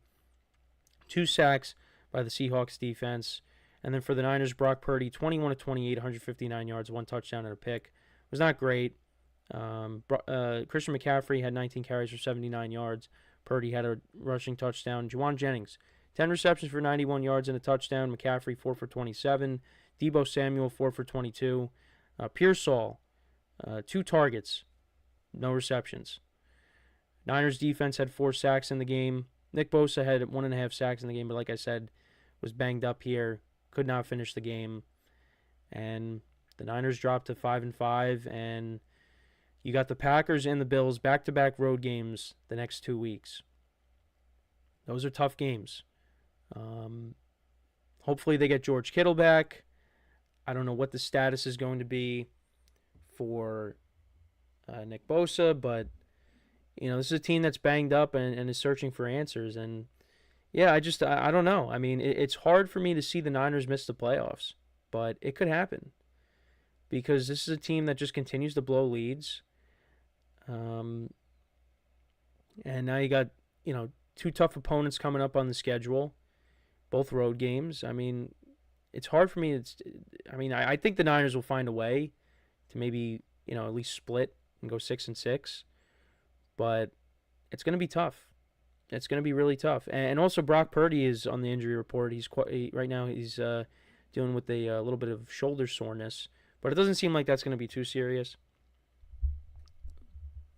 Speaker 1: 2 sacks by the Seahawks defense. And then for the Niners, Brock Purdy, 21 of 28, 159 yards, 1 touchdown and a pick. It was not great. Christian McCaffrey had 19 carries for 79 yards. Purdy had a rushing touchdown. Juwan Jennings, 10 receptions for 91 yards and a touchdown. McCaffrey, 4 for 27. Deebo Samuel, 4 for 22. Pearsall, 2 targets, no receptions. Niners defense had 4 sacks in the game. Nick Bosa had 1.5 sacks in the game, but like I said, was banged up here. Could not finish the game. And the Niners dropped to 5-5, and you got the Packers and the Bills back-to-back road games the next 2 weeks. Those are tough games. Hopefully they get George Kittle back. I don't know what the status is going to be for Nick Bosa, but this is a team that's banged up and is searching for answers. And yeah, I don't know. I mean, it's hard for me to see the Niners miss the playoffs, but it could happen because this is a team that just continues to blow leads. And now you got, 2 tough opponents coming up on the schedule, both road games. I mean, it's hard for me. I think the Niners will find a way to maybe, at least split and go 6-6, but it's going to be tough. It's going to be really tough. And also Brock Purdy is on the injury report. Right now he's dealing with a little bit of shoulder soreness, but it doesn't seem like that's going to be too serious.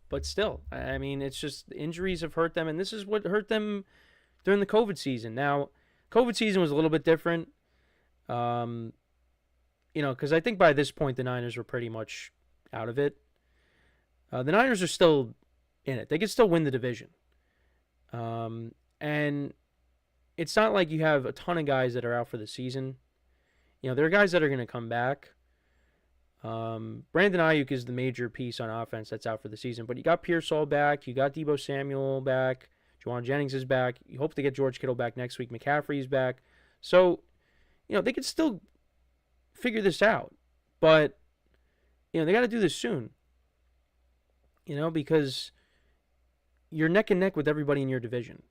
Speaker 1: But still, I mean, it's just injuries have hurt them, and this is what hurt them during the COVID season. Now, COVID season was a little bit different, because I think by this point the Niners were pretty much out of it. The Niners are still in it. They can still win the division. And it's not like you have a ton of guys that are out for the season. There are guys that are going to come back. Brandon Ayuk is the major piece on offense that's out for the season, but you got Pearsall back, you got Deebo Samuel back, Juwan Jennings is back, you hope to get George Kittle back next week, McCaffrey's back, so, they could still figure this out, but, they got to do this soon, because you're neck and neck with everybody in your division,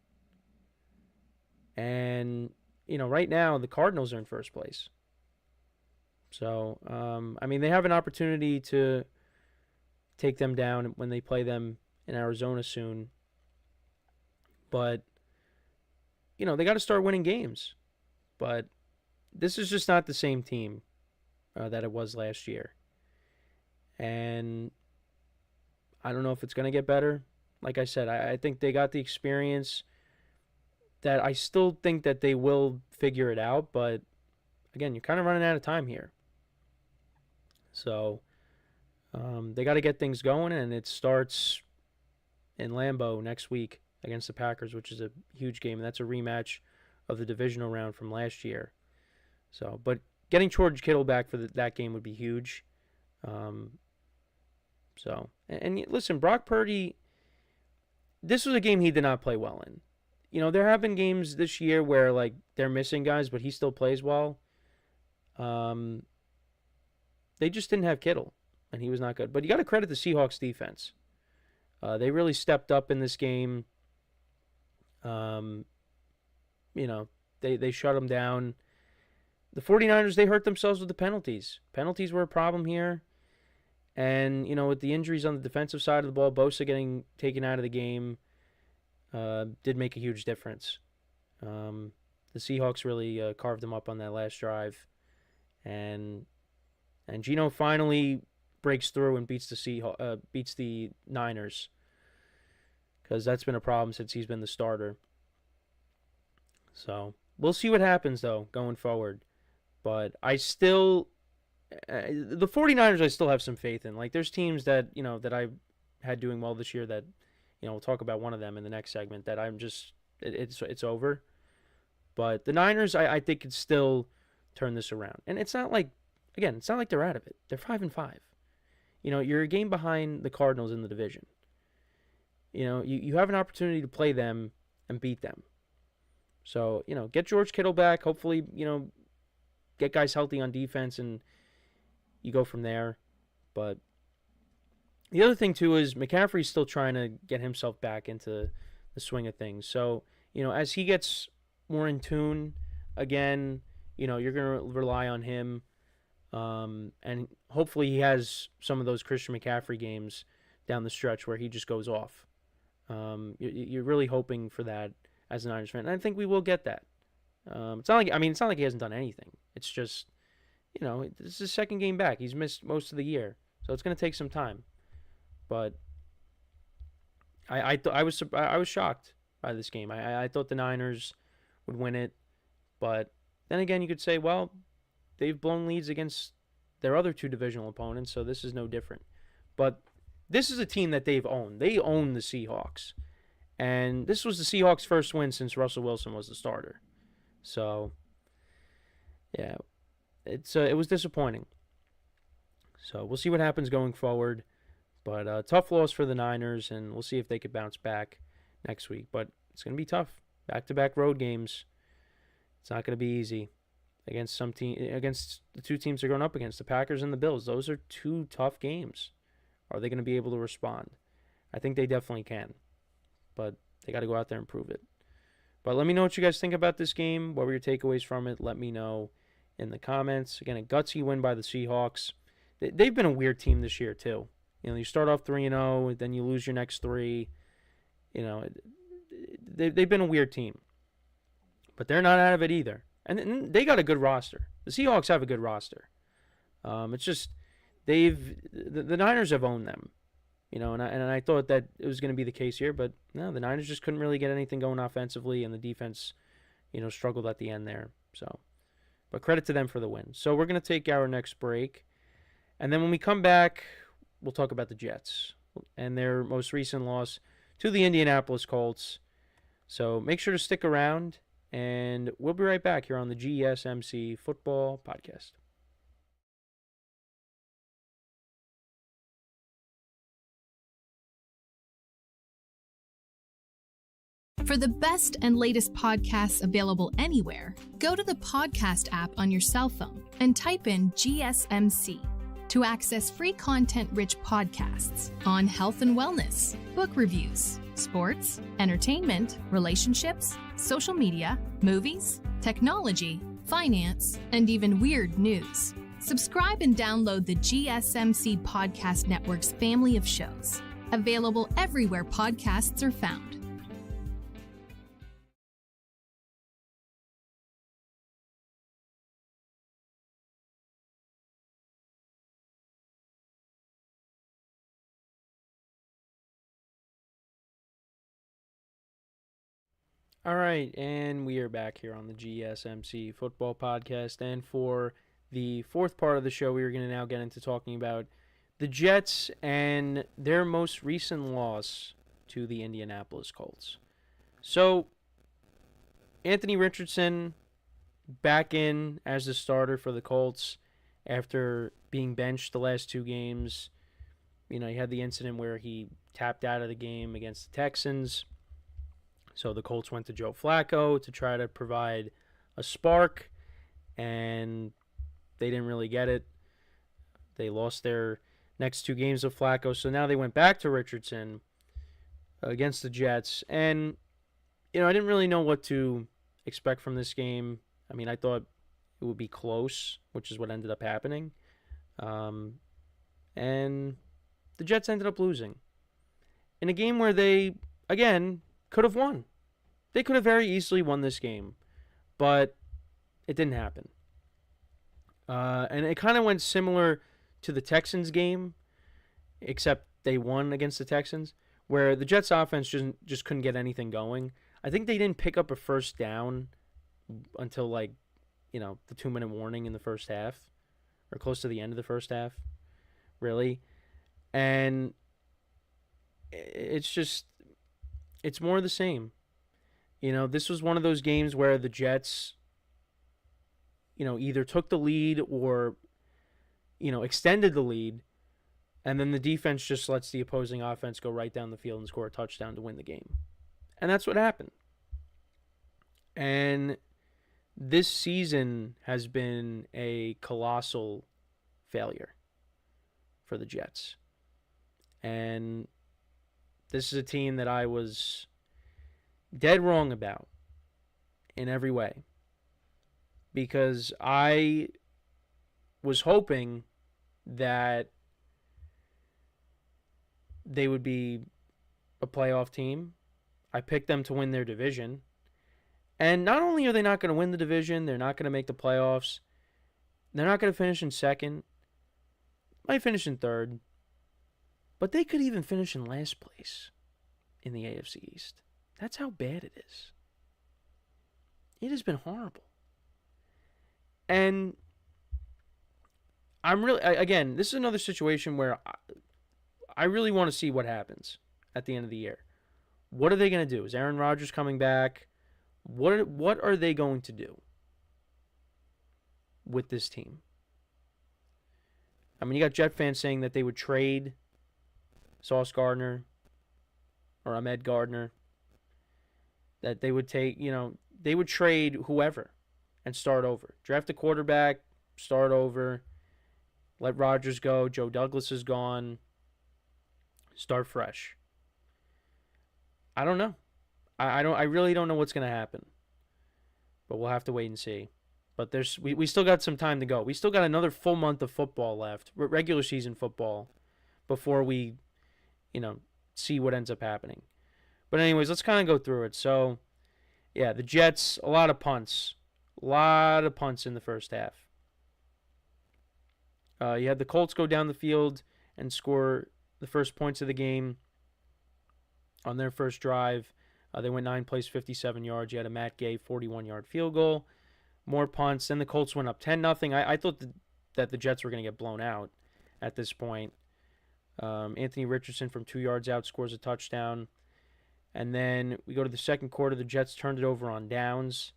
Speaker 1: and, right now, the Cardinals are in first place. So, they have an opportunity to take them down when they play them in Arizona soon. But, they got to start winning games. But this is just not the same team that it was last year. And I don't know if it's going to get better. Like I said, I think they got the experience that I still think that they will figure it out. But, again, you're kind of running out of time here. So they got to get things going, and it starts in Lambeau next week against the Packers, which is a huge game, and that's a rematch of the divisional round from last year. So, but getting George Kittle back for that game would be huge. And listen, Brock Purdy, this was a game he did not play well in. There have been games this year where they're missing guys, but he still plays well. They just didn't have Kittle, and he was not good. But you got to credit the Seahawks defense. They really stepped up in this game. They shut them down. The 49ers, they hurt themselves with the penalties. Penalties were a problem here. And, with the injuries on the defensive side of the ball, Bosa getting taken out of the game did make a huge difference. The Seahawks really carved them up on that last drive. And Geno finally breaks through and beats the Niners, because that's been a problem since he's been the starter. So we'll see what happens though going forward. But I still, the 49ers, I still have some faith in. There's teams that that I had doing well this year that we'll talk about one of them in the next segment that I'm just it's over. But the Niners, I think, could still turn this around, and it's not like. Again, it's not like they're out of it. They're 5-5. You're a game behind the Cardinals in the division. You have an opportunity to play them and beat them. So, get George Kittle back. Hopefully, get guys healthy on defense, and you go from there. But the other thing, too, is McCaffrey's still trying to get himself back into the swing of things. So, as he gets more in tune again, you're going to rely on him. And hopefully he has some of those Christian McCaffrey games down the stretch where he just goes off. You're really hoping for that as a Niners fan, and I think we will get that. It's not like he hasn't done anything. It's just, this is his second game back. He's missed most of the year, so it's going to take some time. But I was shocked by this game. I thought the Niners would win it, but then again, you could say, well, they've blown leads against their other two divisional opponents, so this is no different. But this is a team that they've owned. They own the Seahawks, and this was the Seahawks' first win since Russell Wilson was the starter. So, yeah, it was disappointing. So we'll see what happens going forward. But tough loss for the Niners, and we'll see if they could bounce back next week. But it's going to be tough. Back-to-back road games. It's not going to be easy against the two teams they're going up against, the Packers and the Bills. Those are two tough games. Are they going to be able to respond? I think they definitely can. But they got to go out there and prove it. But let me know what you guys think about this game. What were your takeaways from it? Let me know in the comments. Again, a gutsy win by the Seahawks. They've been a weird team this year, too. You start off 3-0, then you lose your next three. They've been a weird team. But they're not out of it either. And they got a good roster. The Seahawks have a good roster. It's just the Niners have owned them. And I thought that it was going to be the case here, but no, the Niners just couldn't really get anything going offensively, and the defense, struggled at the end there. So, but credit to them for the win. So we're going to take our next break, and then when we come back, we'll talk about the Jets and their most recent loss to the Indianapolis Colts. So make sure to stick around, and we'll be right back here on the GSMC Football Podcast.
Speaker 6: For the best and latest podcasts available anywhere, go to the podcast app on your cell phone and type in GSMC to access free content-rich podcasts on health and wellness, book reviews, sports, entertainment, relationships, social media, movies, technology, finance, and even weird news. Subscribe and download the GSMC Podcast Network's family of shows, available everywhere podcasts are found.
Speaker 1: All right, and we are back here on the GSMC Football Podcast, and for the fourth part of the show, we are going to now get into talking about the Jets and their most recent loss to the Indianapolis Colts. So, Anthony Richardson back in as the starter for the Colts after being benched the last two games. He had the incident where he tapped out of the game against the Texans. So the Colts went to Joe Flacco to try to provide a spark, and they didn't really get it. They lost their next two games of Flacco, so now they went back to Richardson against the Jets. And, I didn't really know what to expect from this game. I thought it would be close, which is what ended up happening. And the Jets ended up losing in a game where they, again, could have won. They could have very easily won this game, but it didn't happen. And it kind of went similar to the Texans game, except they won against the Texans, where the Jets offense just couldn't get anything going. I think they didn't pick up a first down until the 2-minute warning in the first half, or close to the end of the first half, really. And it's more of the same. This was one of those games where the Jets, either took the lead or, extended the lead, and then the defense just lets the opposing offense go right down the field and score a touchdown to win the game. And that's what happened. And this season has been a colossal failure for the Jets. And this is a team that I was dead wrong about in every way, because I was hoping that they would be a playoff team. I picked them to win their division. And not only are they not going to win the division, they're not going to make the playoffs. They're not going to finish in second. Might finish in third. But they could even finish in last place in the AFC East. That's how bad it is. It has been horrible. And I'm really, again, this is another situation where I really want to see what happens at the end of the year. What are they going to do? Is Aaron Rodgers coming back? What are they going to do with this team? I mean, you got Jet fans saying that they would trade Sauce Gardner or Ahmed Gardner. That they would take, they would trade whoever and start over. Draft a quarterback, start over. Let Rodgers go. Joe Douglas is gone. Start fresh. I don't know. I really don't know what's going to happen. But we'll have to wait and see. But we still got some time to go. We still got another full month of football left, regular season football, before we, see what ends up happening. But anyways, let's kind of go through it. So, yeah, the Jets, a lot of punts. A lot of punts in the first half. You had the Colts go down the field and score the first points of the game on their first drive. They went 9 plays, 57 yards. You had a Matt Gay 41-yard field goal. More punts. Then the Colts went up 10-0. I thought that the Jets were going to get blown out at this point. Anthony Richardson from 2 yards out scores a touchdown. And then we go to the second quarter. The Jets turned it over on downs.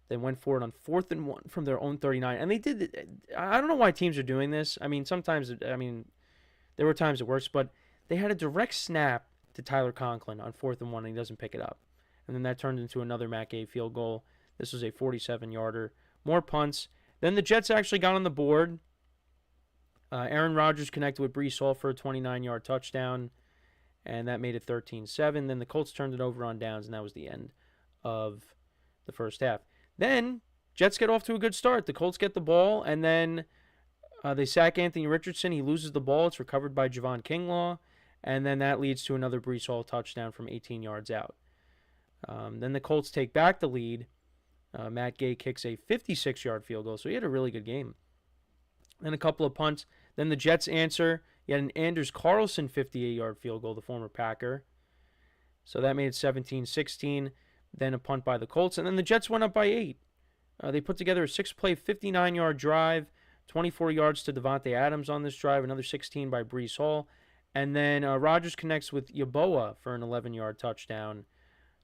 Speaker 1: They went for it on 4th and 1 from their own 39. And they did. I don't know why teams are doing this. I mean, sometimes, there were times it works. But they had a direct snap to Tyler Conklin on 4th and 1, and he doesn't pick it up. And then that turned into another Matt Gay field goal. This was a 47-yarder. More punts. Then the Jets actually got on the board. Aaron Rodgers connected with Breece Hall for a 29-yard touchdown, and that made it 13-7. Then the Colts turned it over on downs, and that was the end of the first half. Then Jets get off to a good start. The Colts get the ball, and then they sack Anthony Richardson. He loses the ball. It's recovered by Javon Kinlaw, and then that leads to another Breece Hall touchdown from 18 yards out. Then the Colts take back the lead. Matt Gay kicks a 56-yard field goal, so he had a really good game. Then a couple of punts. Then the Jets answer. You had an Anders Carlson 58-yard field goal, the former Packer. So that made it 17-16. Then a punt by the Colts. And then the Jets went up by 8. They put together a 6-play, 59-yard drive. 24 yards to Devontae Adams on this drive. Another 16 by Breece Hall. And then Rodgers connects with Yeboah for an 11-yard touchdown.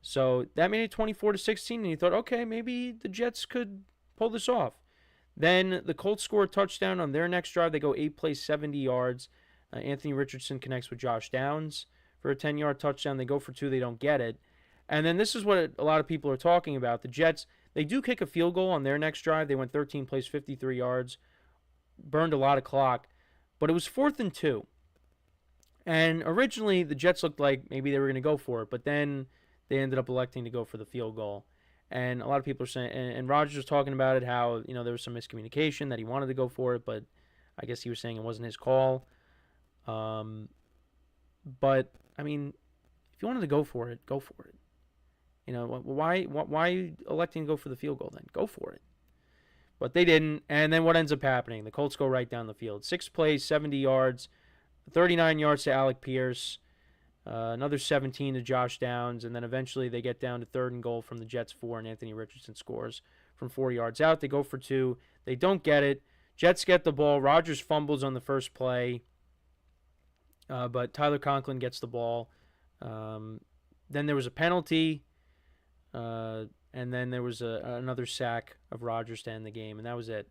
Speaker 1: So that made it 24-16. And you thought, okay, maybe the Jets could pull this off. Then the Colts score a touchdown on their next drive. They go 8 plays, 70 yards. Anthony Richardson connects with Josh Downs for a 10-yard touchdown. They go for 2. They don't get it. And then this is what a lot of people are talking about. The Jets, they do kick a field goal on their next drive. They went 13 plays, 53 yards. Burned a lot of clock. But it was 4th and 2. And originally, the Jets looked like maybe they were going to go for it. But then they ended up electing to go for the field goal. And a lot of people are saying, and Rodgers was talking about it, how, there was some miscommunication, that he wanted to go for it, but I guess he was saying it wasn't his call. But, if you wanted to go for it, go for it. Why are you electing to go for the field goal then? Go for it. But they didn't, and then what ends up happening? The Colts go right down the field. 6 plays, 70 yards, 39 yards to Alec Pierce. Another 17 to Josh Downs, and then eventually they get down to 3rd and goal from the Jets 4, and Anthony Richardson scores from 4 yards out. They go for 2. They don't get it. Jets get the ball. Rodgers fumbles on the first play, but Tyler Conklin gets the ball. Then there was a penalty, and then there was another sack of Rodgers to end the game, and that was it.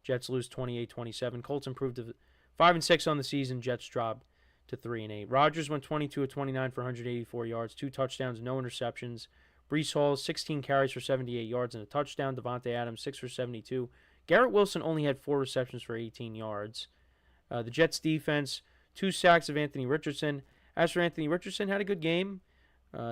Speaker 1: Jets lose 28-27. Colts improved to 5-6 on the season. Jets dropped to 3-8. Rodgers went 22 of 29 for 184 yards, 2 touchdowns, no interceptions. Breece Hall, 16 carries for 78 yards and a touchdown. Devontae Adams, 6 for 72. Garrett Wilson only had 4 receptions for 18 yards. The Jets defense, 2 sacks of Anthony Richardson. As for Anthony Richardson, had a good game.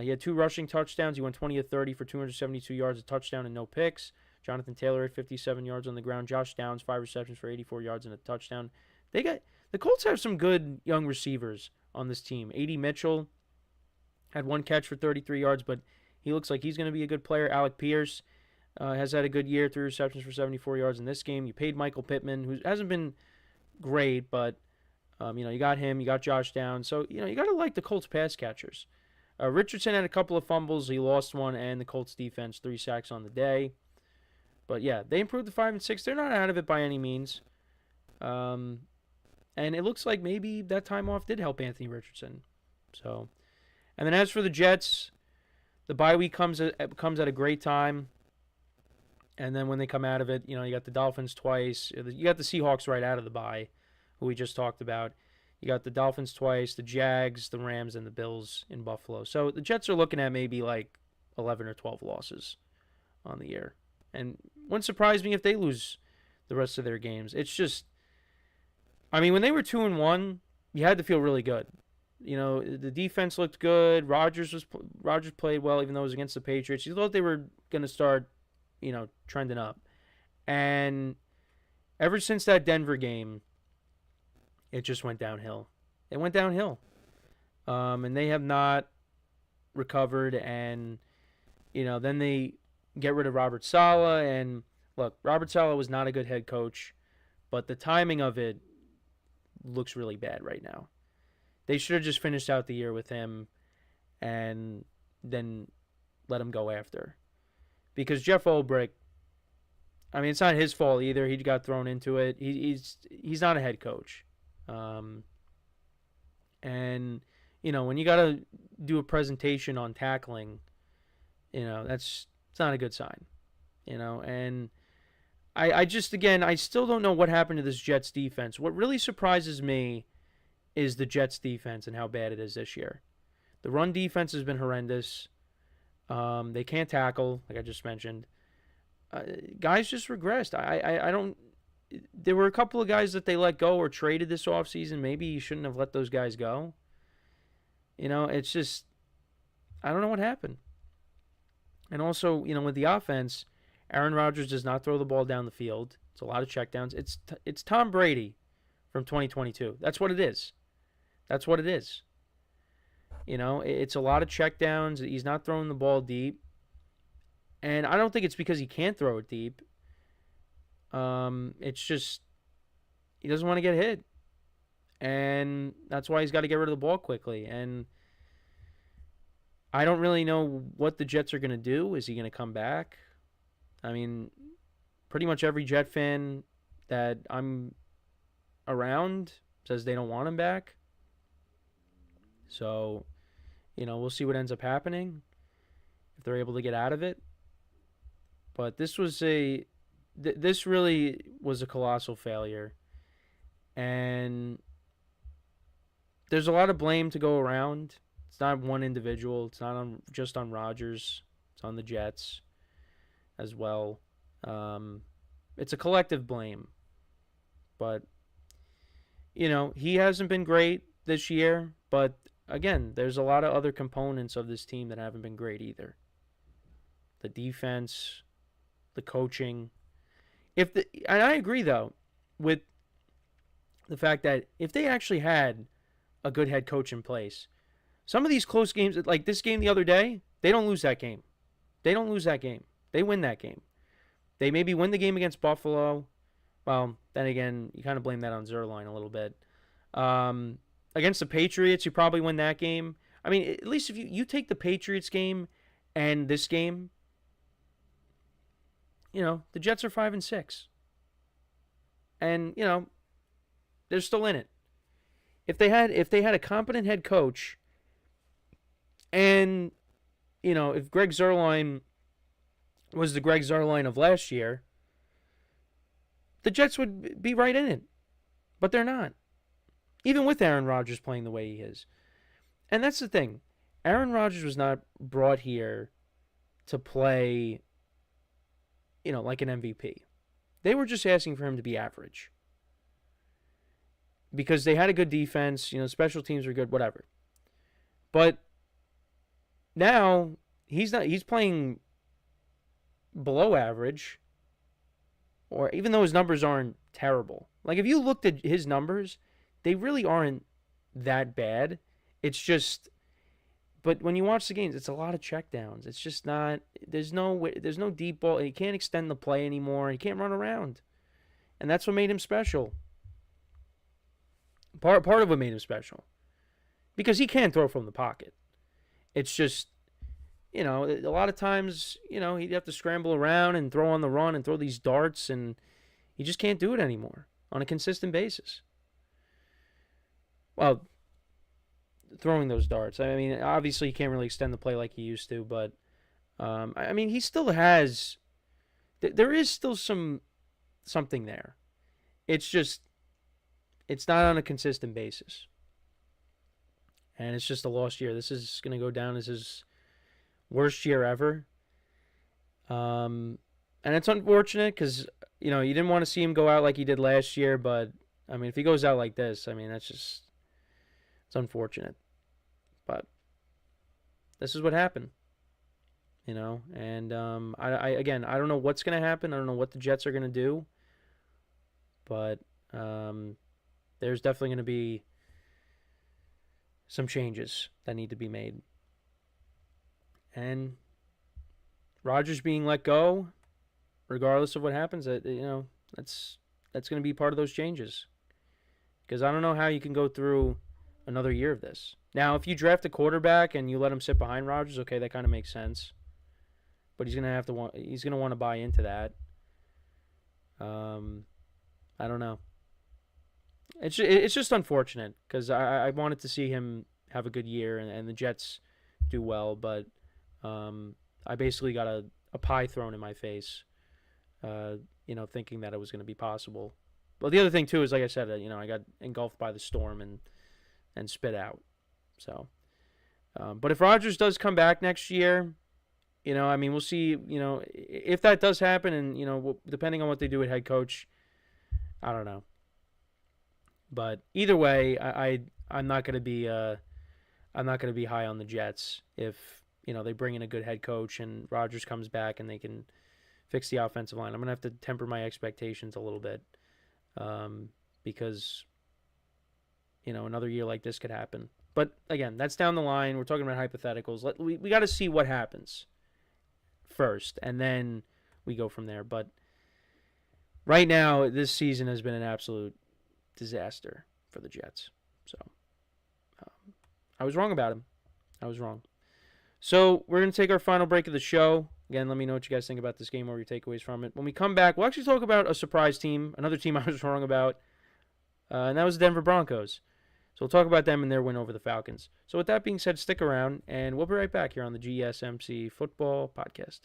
Speaker 1: He had 2 rushing touchdowns. He went 20 of 30 for 272 yards, a touchdown, and no picks. Jonathan Taylor at 57 yards on the ground. Josh Downs, 5 receptions for 84 yards and a touchdown. The Colts have some good young receivers on this team. A.D. Mitchell had 1 catch for 33 yards, but he looks like he's going to be a good player. Alec Pierce has had a good year, 3 receptions for 74 yards in this game. You paid Michael Pittman, who hasn't been great, but you got him. You got Josh Downs. So, you got to like the Colts pass catchers. Richardson had a couple of fumbles. He lost one, and the Colts defense, 3 sacks on the day. But, yeah, they improved to 5-6. They're not out of it by any means. And it looks like maybe that time off did help Anthony Richardson. So, and then as for the Jets, the bye week comes at a great time. And then when they come out of it, you got the Dolphins twice. You got the Seahawks right out of the bye, who we just talked about. You got the Dolphins twice, the Jags, the Rams, and the Bills in Buffalo. So the Jets are looking at maybe like 11 or 12 losses on the year. And wouldn't surprise me if they lose the rest of their games. It's just, when they were 2-1, you had to feel really good. The defense looked good. Rodgers played well, even though it was against the Patriots. You thought they were going to start, trending up. And ever since that Denver game, it just went downhill. It went downhill. And they have not recovered. And, then they get rid of Robert Saleh. And, look, Robert Saleh was not a good head coach. But the timing of it looks really bad right now. They should have just finished out the year with him and then let him go after. Because Jeff Ulbrich, it's not his fault either. He got thrown into it. He's not a head coach. And, when you got to do a presentation on tackling, it's not a good sign. And I still don't know what happened to this Jets defense. What really surprises me is the Jets defense and how bad it is this year. The run defense has been horrendous. They can't tackle, like I just mentioned. Guys just regressed. I don't. There were a couple of guys that they let go or traded this offseason. Maybe you shouldn't have let those guys go. It's just, I don't know what happened. And also, with the offense, Aaron Rodgers does not throw the ball down the field. It's a lot of checkdowns. It's Tom Brady from 2022. That's what it is. That's what it is. It's a lot of checkdowns. He's not throwing the ball deep. And I don't think it's because he can't throw it deep. It's just he doesn't want to get hit. And that's why he's got to get rid of the ball quickly. And I don't really know what the Jets are going to do. Is he going to come back? Pretty much every Jet fan that I'm around says they don't want him back. So, we'll see what ends up happening if they're able to get out of it. But this really was a colossal failure. And there's a lot of blame to go around. It's not one individual. It's not just on Rodgers. It's on the Jets as well. It's a collective blame. But, he hasn't been great this year. But, again, there's a lot of other components of this team that haven't been great either. The defense, the coaching. And I agree, though, with the fact that if they actually had a good head coach in place, some of these close games, like this game the other day, they don't lose that game. They don't lose that game. They win that game. They maybe win the game against Buffalo. Well, then again, you kind of blame that on Zerline a little bit. Against the Patriots, you probably win that game. At least if you take the Patriots game and this game, the Jets are 5-6. And, they're still in it. If they had a competent head coach and, if Greg Zerline was the Greg Zerline of last year, the Jets would be right in it. But they're not. Even with Aaron Rodgers playing the way he is. And that's the thing. Aaron Rodgers was not brought here to play, like an MVP. They were just asking for him to be average. Because they had a good defense, special teams were good, whatever. But now he's playing below average, or even though his numbers aren't terrible. Like, if you looked at his numbers, they really aren't that bad. It's just, but when you watch the games, it's a lot of checkdowns. It's just not, there's no deep ball. He can't extend the play anymore. He can't run around. And that's what made him special. Part of what made him special. Because he can throw from the pocket. It's just, a lot of times, he'd have to scramble around and throw on the run and throw these darts, and he just can't do it anymore on a consistent basis. Well, throwing those darts. I mean, obviously he can't really extend the play like he used to, but, he still has, there is still something there. It's just, it's not on a consistent basis. And it's just a lost year. This is going to go down as his worst year ever. And it's unfortunate because, you didn't want to see him go out like he did last year. But, if he goes out like this, that's just, it's unfortunate. But this is what happened, And I don't know what's going to happen. I don't know what the Jets are going to do. But there's definitely going to be some changes that need to be made. And Rodgers being let go, regardless of what happens, that's going to be part of those changes. Because I don't know how you can go through another year of this. Now, if you draft a quarterback and you let him sit behind Rodgers, okay, that kind of makes sense. But he's going to want to buy into that. I don't know. It's just unfortunate because I wanted to see him have a good year and the Jets do well, but I basically got a pie thrown in my face, thinking that it was going to be possible. Well, the other thing too is, like I said, I got engulfed by the storm and spit out. So, but if Rodgers does come back next year, we'll see. If that does happen, and depending on what they do at head coach, I don't know. But either way, I'm not going to be high on the Jets if they bring in a good head coach and Rodgers comes back and they can fix the offensive line. I'm going to have to temper my expectations a little bit because another year like this could happen. But again, that's down the line. We're talking about hypotheticals. We got to see what happens first, and then we go from there. But right now, this season has been an absolute disaster for the Jets. So I was wrong about him. I was wrong. So we're going to take our final break of the show. Again, let me know what you guys think about this game or your takeaways from it. When we come back, we'll actually talk about a surprise team, another team I was wrong about, and that was the Denver Broncos. So we'll talk about them and their win over the Falcons. So with that being said, stick around, and we'll be right back here on the GSMC Football Podcast.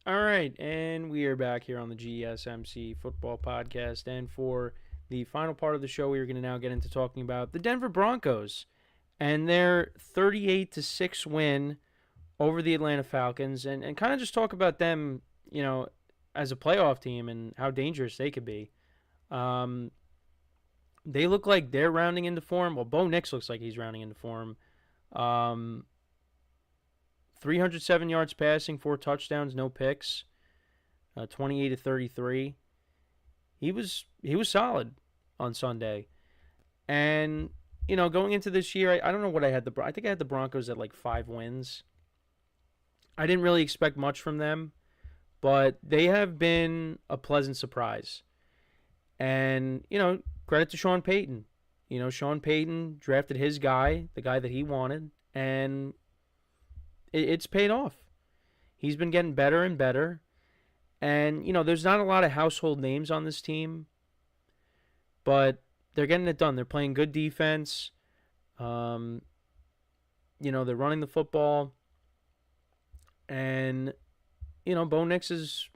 Speaker 1: All right, and we are back here on the GSMC Football Podcast, and for the final part of the show, we are going to now get into talking about the Denver Broncos and their 38-6 win over the Atlanta Falcons, and kind of just talk about them, as a playoff team and how dangerous they could be. They look like they're rounding into form. Well, Bo Nix looks like he's rounding into form. 307 yards passing, 4 touchdowns, no picks, 28 to 33. He was solid on Sunday. And, going into this year, I don't know what I had. I think I had the Broncos at like 5 wins. I didn't really expect much from them, but they have been a pleasant surprise. And, credit to Sean Payton. Sean Payton drafted his guy, the guy that he wanted, and it's paid off. He's been getting better and better. And, there's not a lot of household names on this team, but they're getting it done. They're playing good defense. They're running the football. And, Bo Nix is,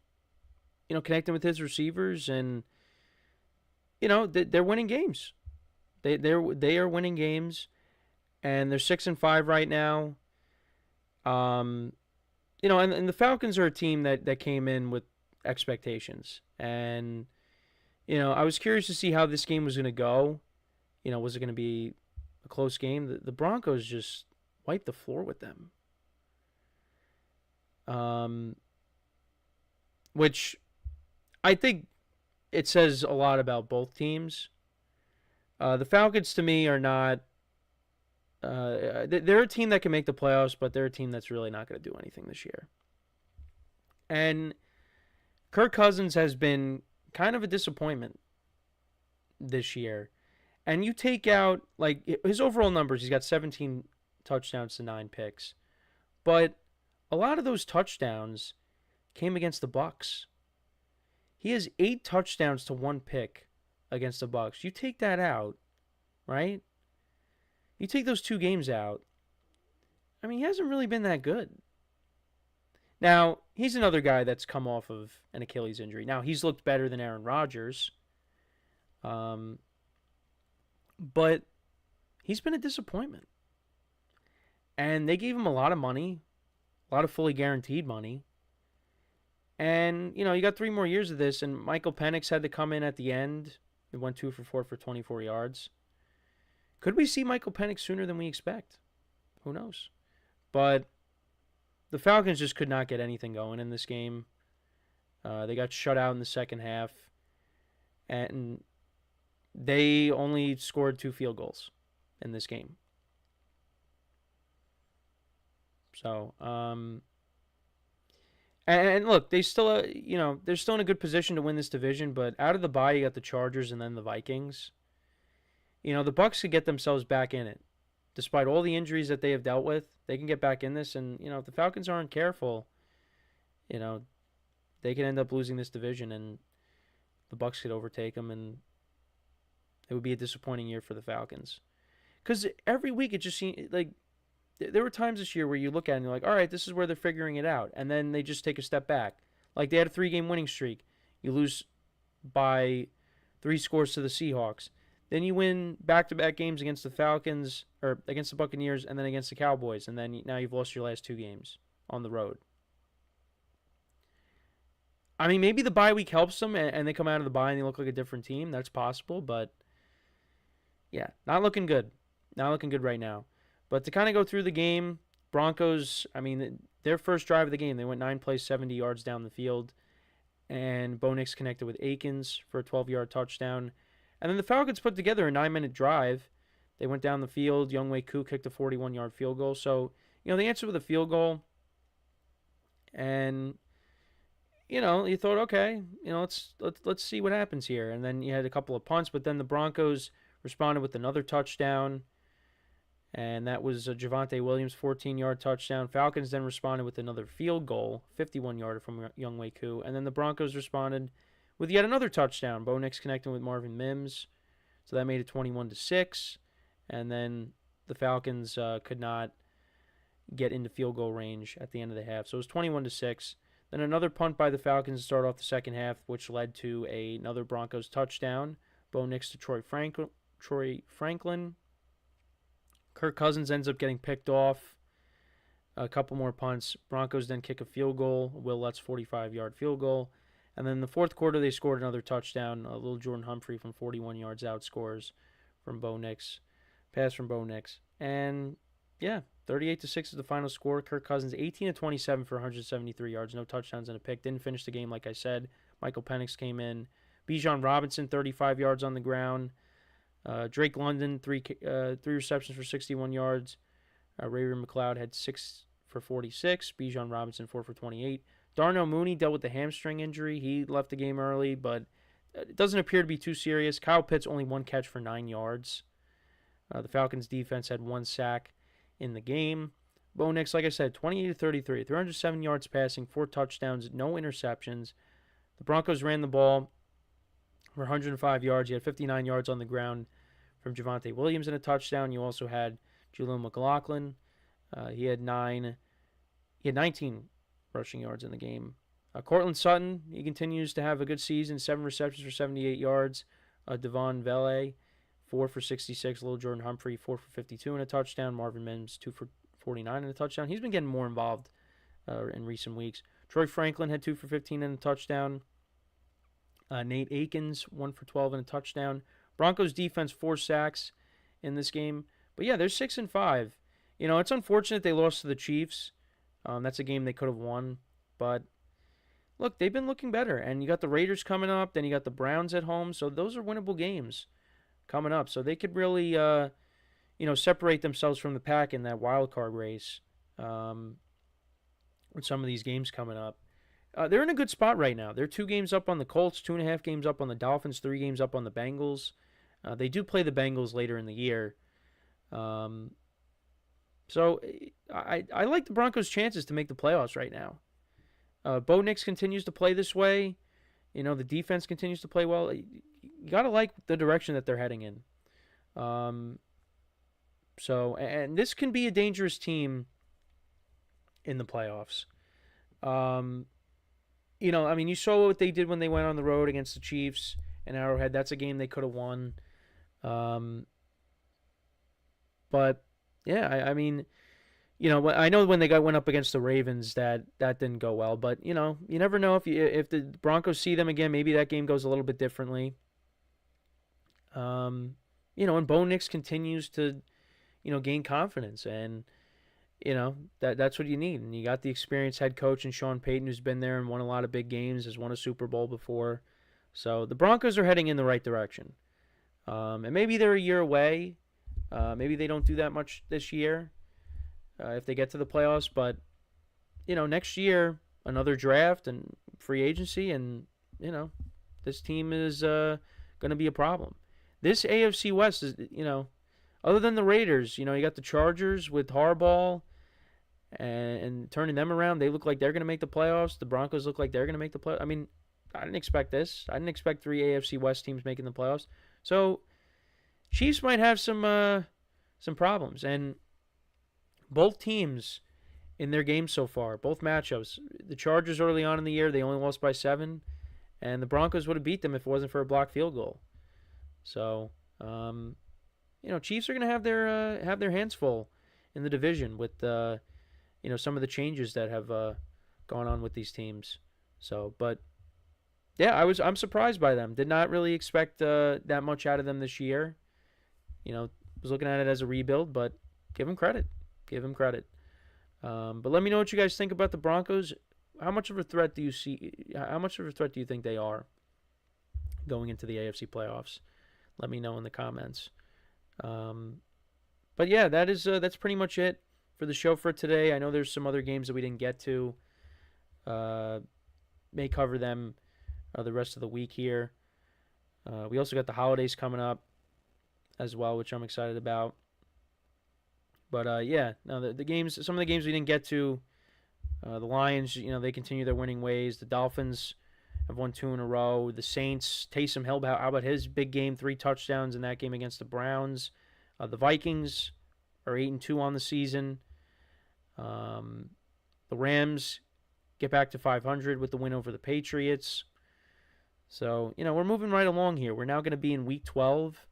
Speaker 1: connecting with his receivers, and, they're winning games. They are winning games, and they're 6-5 right now. And the Falcons are a team that came in with expectations, and I was curious to see how this game was going to go. Was it going to be a close game? The Broncos just wiped the floor with them. Which I think it says a lot about both teams. The Falcons, to me, are not. They're a team that can make the playoffs, but they're a team that's really not going to do anything this year. And Kirk Cousins has been kind of a disappointment this year. And you take out, like, his overall numbers, he's got 17 touchdowns to 9 picks. But a lot of those touchdowns came against the Bucs. He has 8 touchdowns to 1 pick against the Bucs. You take that out, right? You take those 2 games out. I mean, he hasn't really been that good. Now, he's another guy that's come off of an Achilles injury. Now, he's looked better than Aaron Rodgers. But he's been a disappointment. And they gave him a lot of money, a lot of fully guaranteed money. And, you got 3 more years of this, and Michael Penix had to come in at the end. He went 2 for 4 for 24 yards. Could we see Michael Penix sooner than we expect? Who knows? But the Falcons just could not get anything going in this game. They got shut out in the second half. And they only scored 2 field goals in this game. So, and look, they still, they're still in a good position to win this division, but out of the bye, you got the Chargers and then the Vikings. The Bucs could get themselves back in it. Despite all the injuries that they have dealt with, they can get back in this, and, if the Falcons aren't careful, they can end up losing this division, and the Bucs could overtake them, and it would be a disappointing year for the Falcons. Because every week it just seems like there were times this year where you look at it and you're like, all right, this is where they're figuring it out. And then they just take a step back. Like they had a 3-game winning streak. You lose by 3 scores to the Seahawks. Then you win back-to-back games against the Falcons, or against the Buccaneers, and then against the Cowboys. And then now you've lost your last 2 games on the road. I mean, maybe the bye week helps them, and they come out of the bye and they look like a different team. That's possible, but yeah, not looking good. Not looking good right now. But to kind of go through the game, Broncos, I mean, their first drive of the game, they went 9 plays, 70 yards down the field. And Bo Nix connected with Akins for a 12-yard touchdown. And then the Falcons put together a 9-minute drive. They went down the field. Younghoe Koo kicked a 41-yard field goal. So, they answered with a field goal. And, you thought, okay, let's see what happens here. And then you had a couple of punts. But then the Broncos responded with another touchdown. And that was a Javonte Williams 14-yard touchdown. Falcons then responded with another field goal, 51-yarder from Younghoe Koo. And then the Broncos responded with yet another touchdown. Bo Nix connecting with Marvin Mims. So that made it 21-6. And then the Falcons could not get into field goal range at the end of the half. So it was 21-6. Then another punt by the Falcons to start off the second half, which led to another Broncos touchdown. Bo Nix to Troy Franklin. Kirk Cousins ends up getting picked off. A couple more punts. Broncos then kick a field goal. Will Lutz 45-yard field goal. And then in the fourth quarter, they scored another touchdown. A little Jordan Humphrey from 41 yards out scores from Bo Nix. Pass from Bo Nix. And, yeah, 38-6 is the final score. Kirk Cousins, 18-27 for 173 yards. No touchdowns and a pick. Didn't finish the game, like I said. Michael Penix came in. Bijan Robinson, 35 yards on the ground. Drake London, three receptions for 61 yards. Ray-Ray McCloud had 6 for 46. Bijan Robinson, 4 for 28. Darnell Mooney dealt with the hamstring injury. He left the game early, but it doesn't appear to be too serious. Kyle Pitts, only 1 catch for 9 yards. The Falcons' defense had 1 sack in the game. Bo Nix, like I said, 28-33, 307 yards passing, 4 touchdowns, no interceptions. The Broncos ran the ball for 105 yards. You had 59 yards on the ground from Javonte Williams and a touchdown. You also had Jaleel McLaughlin. He had 19 rushing yards in the game. Cortland Sutton, he continues to have a good season, 7 receptions for 78 yards. Devon Vele, 4 for 66. Little Jordan Humphrey, 4 for 52 and a touchdown. Marvin Mims, 2 for 49 and a touchdown. He's been getting more involved in recent weeks. Troy Franklin had 2 for 15 and a touchdown. Nate Akins, 1 for 12 and a touchdown. Broncos defense, 4 sacks in this game. But yeah, they're 6-5. You know, it's unfortunate they lost to the Chiefs. That's a game they could have won. But look, they've been looking better. And you got the Raiders coming up. Then you got the Browns at home. So those are winnable games coming up. So they could really, separate themselves from the pack in that wild card race with some of these games coming up. They're in a good spot right now. They're 2 games up on the Colts, 2.5 games up on the Dolphins, 3 games up on the Bengals. They do play the Bengals later in the year. So I like the Broncos' chances to make the playoffs right now. Bo Nix continues to play this way. You know, the defense continues to play well. You got to like the direction that they're heading in. And this can be a dangerous team in the playoffs. You saw what they did when they went on the road against the Chiefs and Arrowhead. That's a game they could have won. But yeah, I know when they went up against the Ravens that didn't go well. But you never know if the Broncos see them again. Maybe that game goes a little bit differently. And Bo Nix continues to, gain confidence, and that's what you need. And you got the experienced head coach in Sean Payton, who's been there and won a lot of big games, has won a Super Bowl before. So the Broncos are heading in the right direction. And maybe they're a year away. Maybe they don't do that much this year if they get to the playoffs. But, next year, another draft and free agency, and, this team is going to be a problem. This AFC West is, other than the Raiders, you got the Chargers with Harbaugh and turning them around. They look like they're going to make the playoffs. The Broncos look like they're going to make the playoffs. I mean, I didn't expect this. I didn't expect 3 AFC West teams making the playoffs. So Chiefs might have some problems. And both teams in their games so far, both matchups, the Chargers early on in the year, they only lost by 7. And the Broncos would have beat them if it wasn't for a blocked field goal. So, Chiefs are going to have their hands full in the division with some of the changes that have gone on with these teams. So, but yeah, I'm surprised by them. Did not really expect that much out of them this year. Was looking at it as a rebuild, but give them credit. But let me know what you guys think about the Broncos. How much of a threat do you see? How much of a threat do you think they are going into the AFC playoffs? Let me know in the comments. But yeah, that's pretty much it for the show for today. I know there's some other games that we didn't get to. May cover them the rest of the week here. We also got the holidays coming up as well, which I'm excited about. But the games, some of the games we didn't get to. The Lions, they continue their winning ways. The Dolphins have won 2 in a row. The Saints, Taysom Hill, how about his big game, 3 touchdowns in that game against the Browns. The Vikings are 8-2 on the season. The Rams get back to 500 with the win over the Patriots. So, we're moving right along here. We're now going to be in Week 12.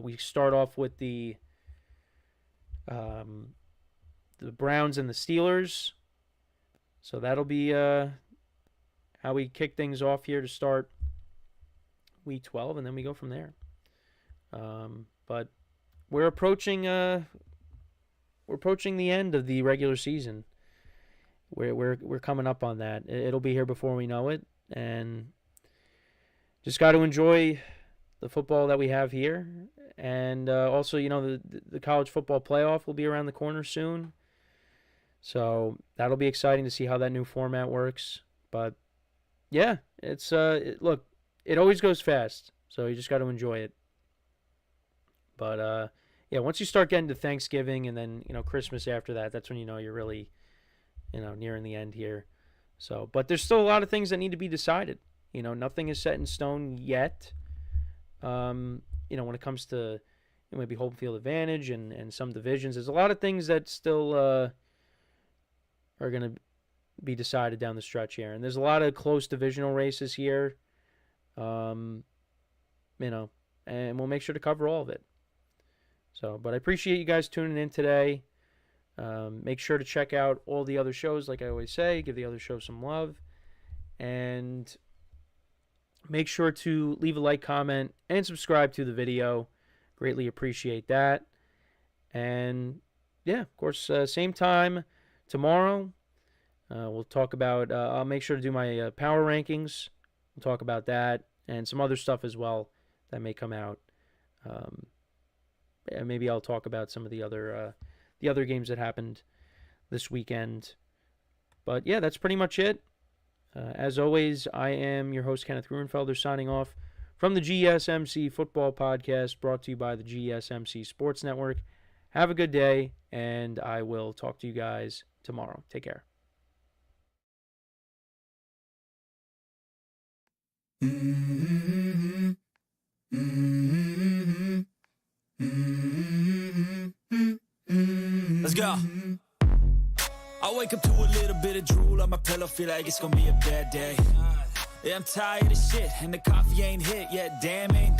Speaker 1: We start off with the Browns and the Steelers. So that'll be how we kick things off here to start Week 12, and then we go from there. But we're approaching the end of the regular season. We're coming up on that. It'll be here before we know it, and just got to enjoy the football that we have here. And also, the college football playoff will be around the corner soon. So that'll be exciting to see how that new format works. But yeah, it's look, it always goes fast, so you just got to enjoy it. But yeah, once you start getting to Thanksgiving and then Christmas after that, that's when you're really nearing the end here. So, but there's still a lot of things that need to be decided. Nothing is set in stone yet. When it comes to maybe home field advantage and some divisions, there's a lot of things that still are going to be decided down the stretch here. And there's a lot of close divisional races here, and we'll make sure to cover all of it. So, but I appreciate you guys tuning in today. Make sure to check out all the other shows, like I always say. Give the other shows some love. And make sure to leave a like, comment, and subscribe to the video. Greatly appreciate that. And, yeah, of course, same time tomorrow. We'll talk about, I'll make sure to do my power rankings. We'll talk about that and some other stuff as well that may come out. Maybe I'll talk about some of the other games that happened this weekend. But yeah, that's pretty much it. As always, I am your host, Kenneth Gruenfelder, signing off from the GSMC Football Podcast, brought to you by the GSMC Sports Network. Have a good day, and I will talk to you guys tomorrow. Take care.
Speaker 4: Let's go. I wake up to a little bit of drool on my pillow, feel like it's gonna be a bad day. Yeah, I'm tired of shit, and the coffee ain't hit yet, damn ain't